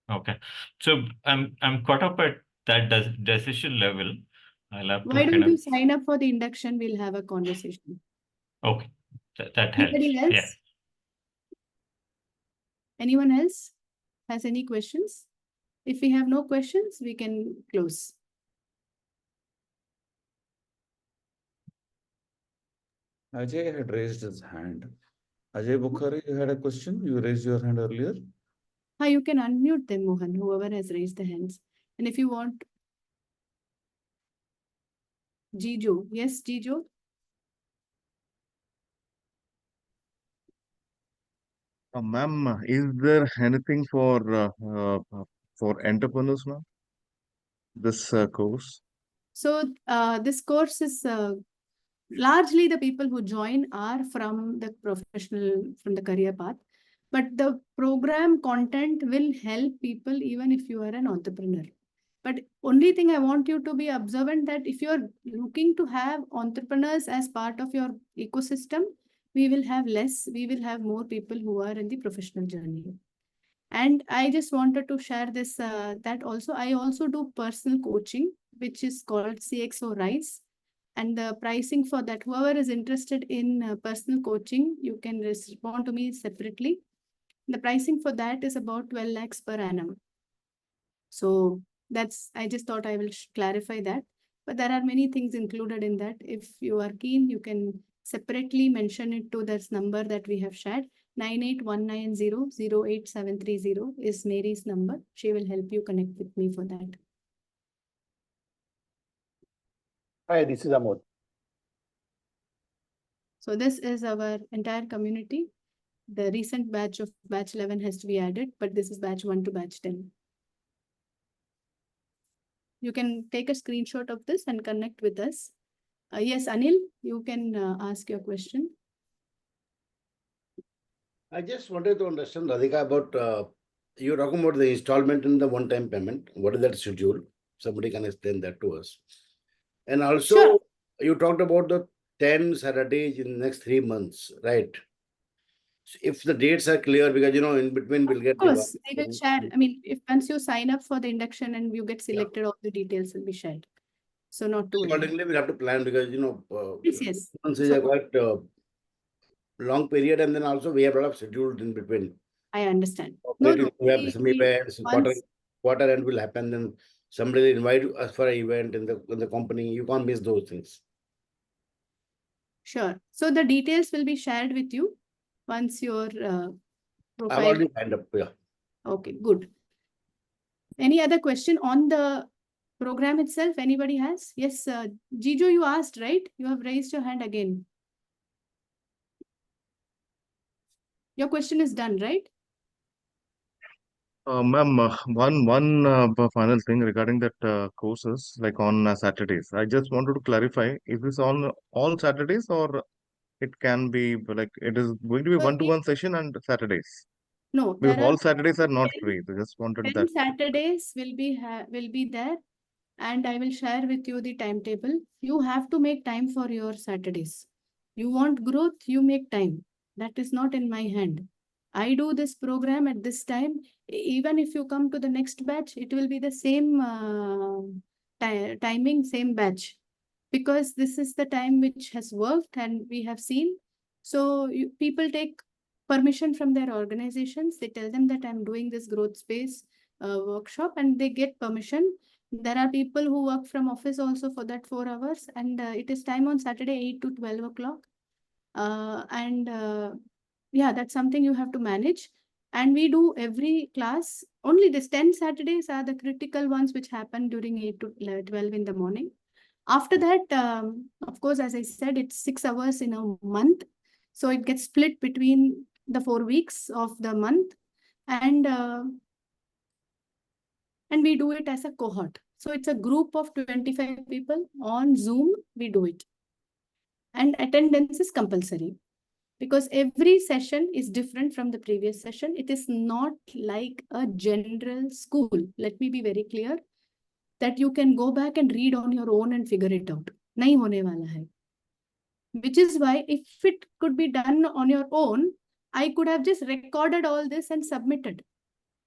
Okay. So I'm caught up at that decision level. I'll have Why to don't you sign up for the induction? We'll have a conversation. Okay. That helps. Anybody else? Yeah. Anyone else has any questions? If we have no questions, we can close. Ajay had raised his hand. Ajay Bukhari, you had a question? You raised your hand earlier? You can unmute them, Mohan, whoever has raised the hands. And if you want... Jijo. Yes, Jijo? Ma'am, is there anything for entrepreneurs now? This course? So this course is largely the people who join are from the career path. But the program content will help people even if you are an entrepreneur. But only thing I want you to be observant that if you're looking to have entrepreneurs as part of your ecosystem, we will have more people who are in the professional journey. And I just wanted to share this, that also, I also do personal coaching, which is called CXO Rise. And the pricing for that, whoever is interested in personal coaching, you can respond to me separately. The pricing for that is about 12 lakhs per annum. So I just thought I will clarify that. but there are many things included in that. If you are keen, you can separately mention it to this number that we have shared. 9819008730 is Mary's number. She will help you connect with me for that. Hi, this is Amod. So this is our entire community. The recent batch of batch 11 has to be added, but this is batch 1 to batch 10. You can take a screenshot of this and connect with us. Yes, Anil, you can ask your question. I just wanted to understand, Radhika, about you're talking about the installment and the one-time payment. What is that schedule? Somebody can explain that to us. And also, you talked about the 10 Saturdays in the next 3 months, right? So if the dates are clear, because in between we'll get Of course, they will share. I mean, if once you sign up for the induction and you get selected, all the details will be shared. So not to worry. Accordingly, we'll have to plan because Yes. months is a quite long period, and then also we have a lot of scheduled in between. I understand. We have some events, quarter end will happen, then somebody will invite us for an event in the company. You can't miss those things. Sure. So the details will be shared with you once your profile. I've already signed up. Yeah. Okay, good. Any other question on the program itself? Anybody has? Yes, Jijo, you asked, right? You have raised your hand again. Your question is done, right? Ma'am, one final thing regarding that courses, like on Saturdays. I just wanted to clarify, is this on all Saturdays or it can be like it is going to be one-to-one session and Saturdays? No, Because there all are Saturdays are not 10 free. I just wanted 10 that. Saturdays will be there, and I will share with you the timetable. You have to make time for your Saturdays. You want growth, you make time. That is not in my hand. I do this program at this time. Even if you come to the next batch, it will be the same timing, same batch, because this is the time which has worked and we have seen. So people take permission from their organizations. They tell them that I'm doing this growth space workshop, and they get permission. There are people who work from office also for that 4 hours, and it is time on Saturday 8 to 12 o'clock. Yeah, that's something you have to manage. And we do every class. Only these 10 Saturdays are the critical ones which happen during 8 to 12 in the morning. After that, of course, as I said, it's 6 hours in a month. So it gets split between the 4 weeks of the month. And we do it as a cohort. So it's a group of 25 people on Zoom, we do it. And attendance is compulsory, because every session is different from the previous session. It is not like a general school. Let me be very clear that you can go back and read on your own and figure it out. Nahi hone wala hai. Which is why if it could be done on your own, I could have just recorded all this and submitted.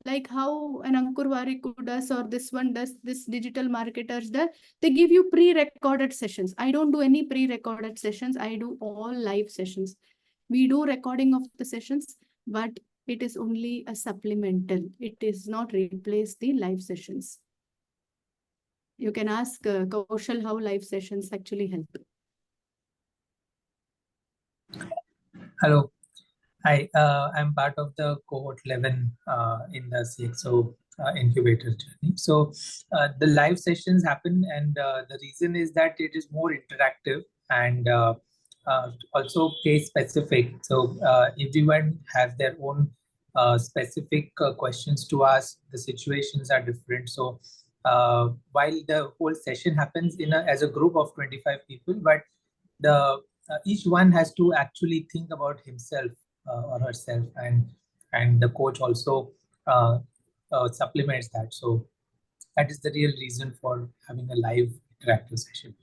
Like how an Ankur Wariku does, or this one does, this digital marketers does. They give you pre-recorded sessions. I don't do any pre-recorded sessions. I do all live sessions. We do recording of the sessions, but it is only a supplemental. It is not replace the live sessions. You can ask Kaushal how live sessions actually help. Hello. Hi, I'm part of the cohort 11 in the CXO incubator journey. So the live sessions happen, and the reason is that it is more interactive and also case specific. So everyone has their own specific questions to ask. The situations are different. So while the whole session happens as a group of 25 people, but the each one has to actually think about himself or herself, and the coach also supplements that. So that is the real reason for having a live interactive session.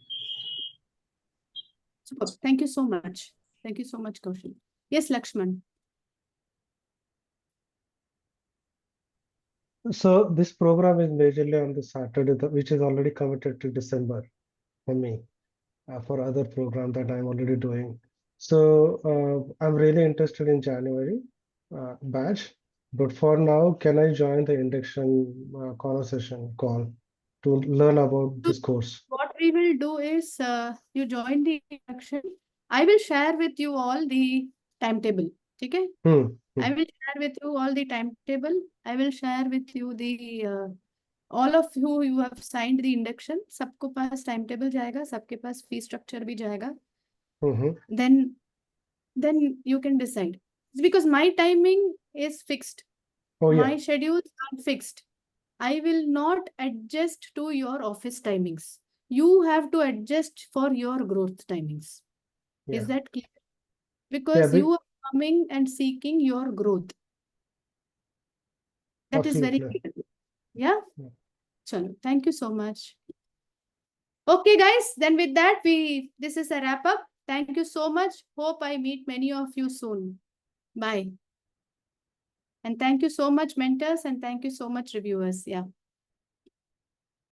Super. Thank you so much. Thank you so much, Kaushal. Yes, Lakshman. So this program is majorly on the Saturday, which is already committed to December for me, for other program that I'm already doing. So I'm really interested in January batch, but for now, can I join the induction conversation call to learn about this course? What we will do is you join the induction. I will share with you all the timetable. Okay? I will share with you all the timetable. I will share with you the all of you have signed the induction. सबको पास timetable जाएगा, सबके पास fee structure भी जाएगा. Then you can decide. Because my timing is fixed. Oh, yeah. My schedules are fixed. I will not adjust to your office timings. You have to adjust for your growth timings. Yeah. Is that clear? Because Yeah, you are coming and seeking your growth. That is very absolutely. clear. Yeah? Chalo. Thank you so much. Okay, guys. Then with that, this is a wrap up. Thank you so much. Hope I meet many of you soon. Bye. And thank you so much, mentors, and thank you so much, reviewers. Yeah.